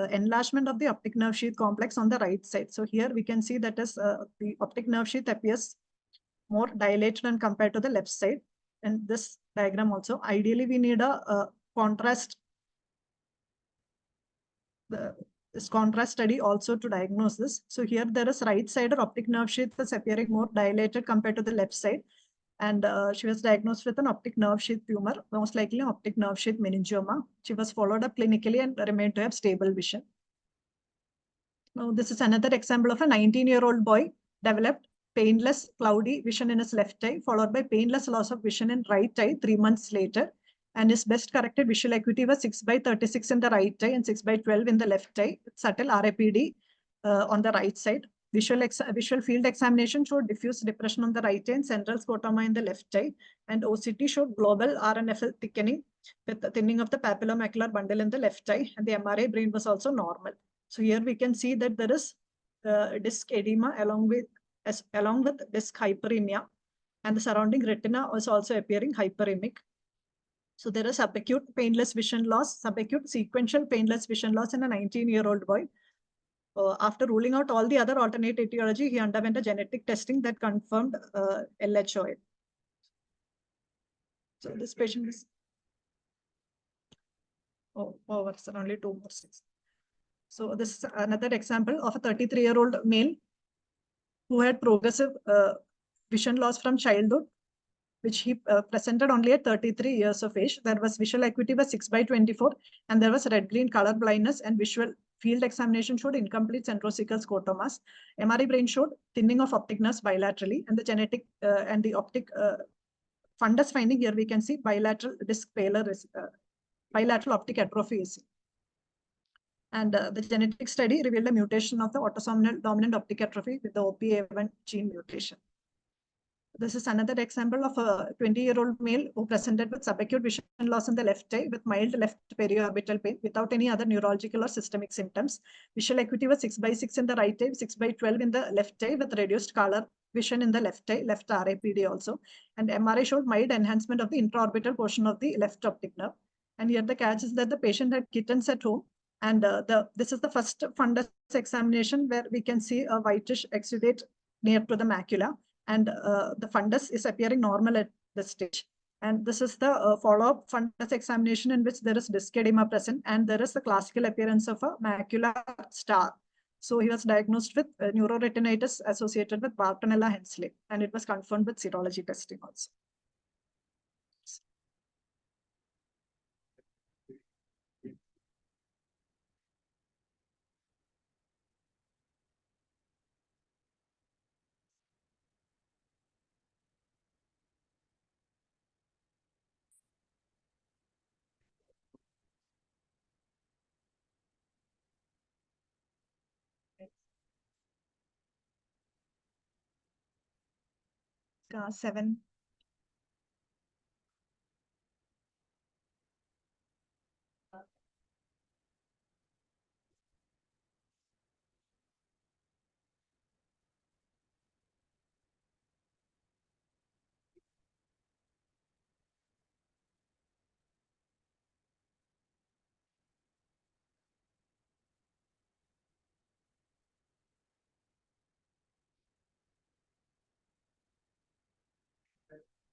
enlargement of the optic nerve sheath complex on the right side. So here we can see that is the optic nerve sheath appears more dilated when compared to the left side. And this diagram also, ideally we need a contrast, this contrast study also to diagnose this. So here there is right side optic nerve sheath is appearing more dilated compared to the left side. And she was diagnosed with an optic nerve sheath tumor, most likely an optic nerve sheath meningioma. She was followed up clinically and remained to have stable vision. Now, this is another example of a 19-year-old boy developed painless cloudy vision in his left eye, followed by painless loss of vision in right eye 3 months later. And his best corrected visual acuity was 6/36 in the right eye and 6/12 in the left eye, with subtle RAPD on the right side. Visual field examination showed diffuse depression on the right eye and central scotoma in the left eye. And OCT showed global RNFL thickening with the thinning of the papillomacular bundle in the left eye. And the MRI brain was also normal. So here we can see that there is disc edema along with disc hyperemia, and the surrounding retina was also appearing hyperemic. So there is subacute painless vision loss, subacute sequential painless vision loss in a 19-year-old boy. After ruling out all the other alternate etiology, he underwent a genetic testing that confirmed LHOA. So this patient is only 2 more 6. So this is another example of a 33-year-old male who had progressive vision loss from childhood, which he presented only at 33 years of age. There was visual acuity was 6/24, and there was red-green color blindness, and visual field examination showed incomplete centrocecal scotomas. MRI brain showed thinning of optic nerves bilaterally, and the genetic and the optic fundus finding here we can see bilateral disc pallor, bilateral optic atrophy is seen. And the genetic study revealed a mutation of the autosomal dominant optic atrophy with the OPA1 gene mutation. This is another example of a 20-year-old male who presented with subacute vision loss in the left eye with mild left periorbital pain without any other neurological or systemic symptoms. Visual acuity was 6/6 in the right eye, 6/12 in the left eye with reduced color vision in the left eye, left RAPD also. And MRI showed mild enhancement of the intraorbital portion of the left optic nerve. And here the catch is that the patient had kittens at home. And this is the first fundus examination where we can see a whitish exudate near to the macula. And the fundus is appearing normal at this stage. And this is the follow-up fundus examination in which there is disc edema present, and there is the classical appearance of a macular star. So he was diagnosed with neuroretinitis associated with Bartonella Hensley, and it was confirmed with serology testing also. Seven.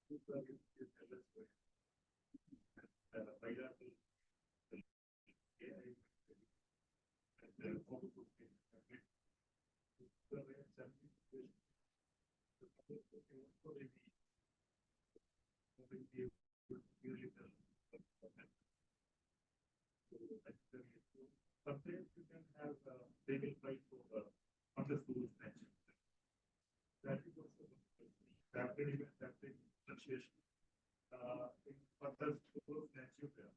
Sometimes you can have they will try to fundus natural. That is also rapid event, rapid differentiation. In fundus natural,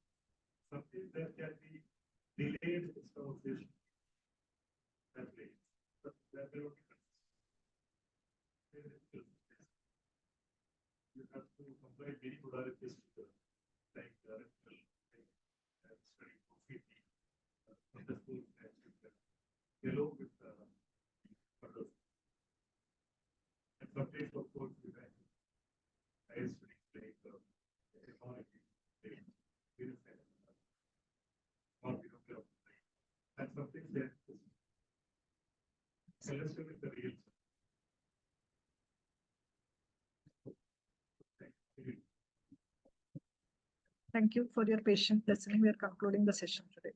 sometimes there can be delayed extravasation. That way, but that will be you have to comply many modalities to the like retinal, study OCT, fundus natural, along with fundus. And sometimes, of course, we have higher studies like technology, or and something that celestial is the real. Thank you for your patient listening. We are concluding the session today.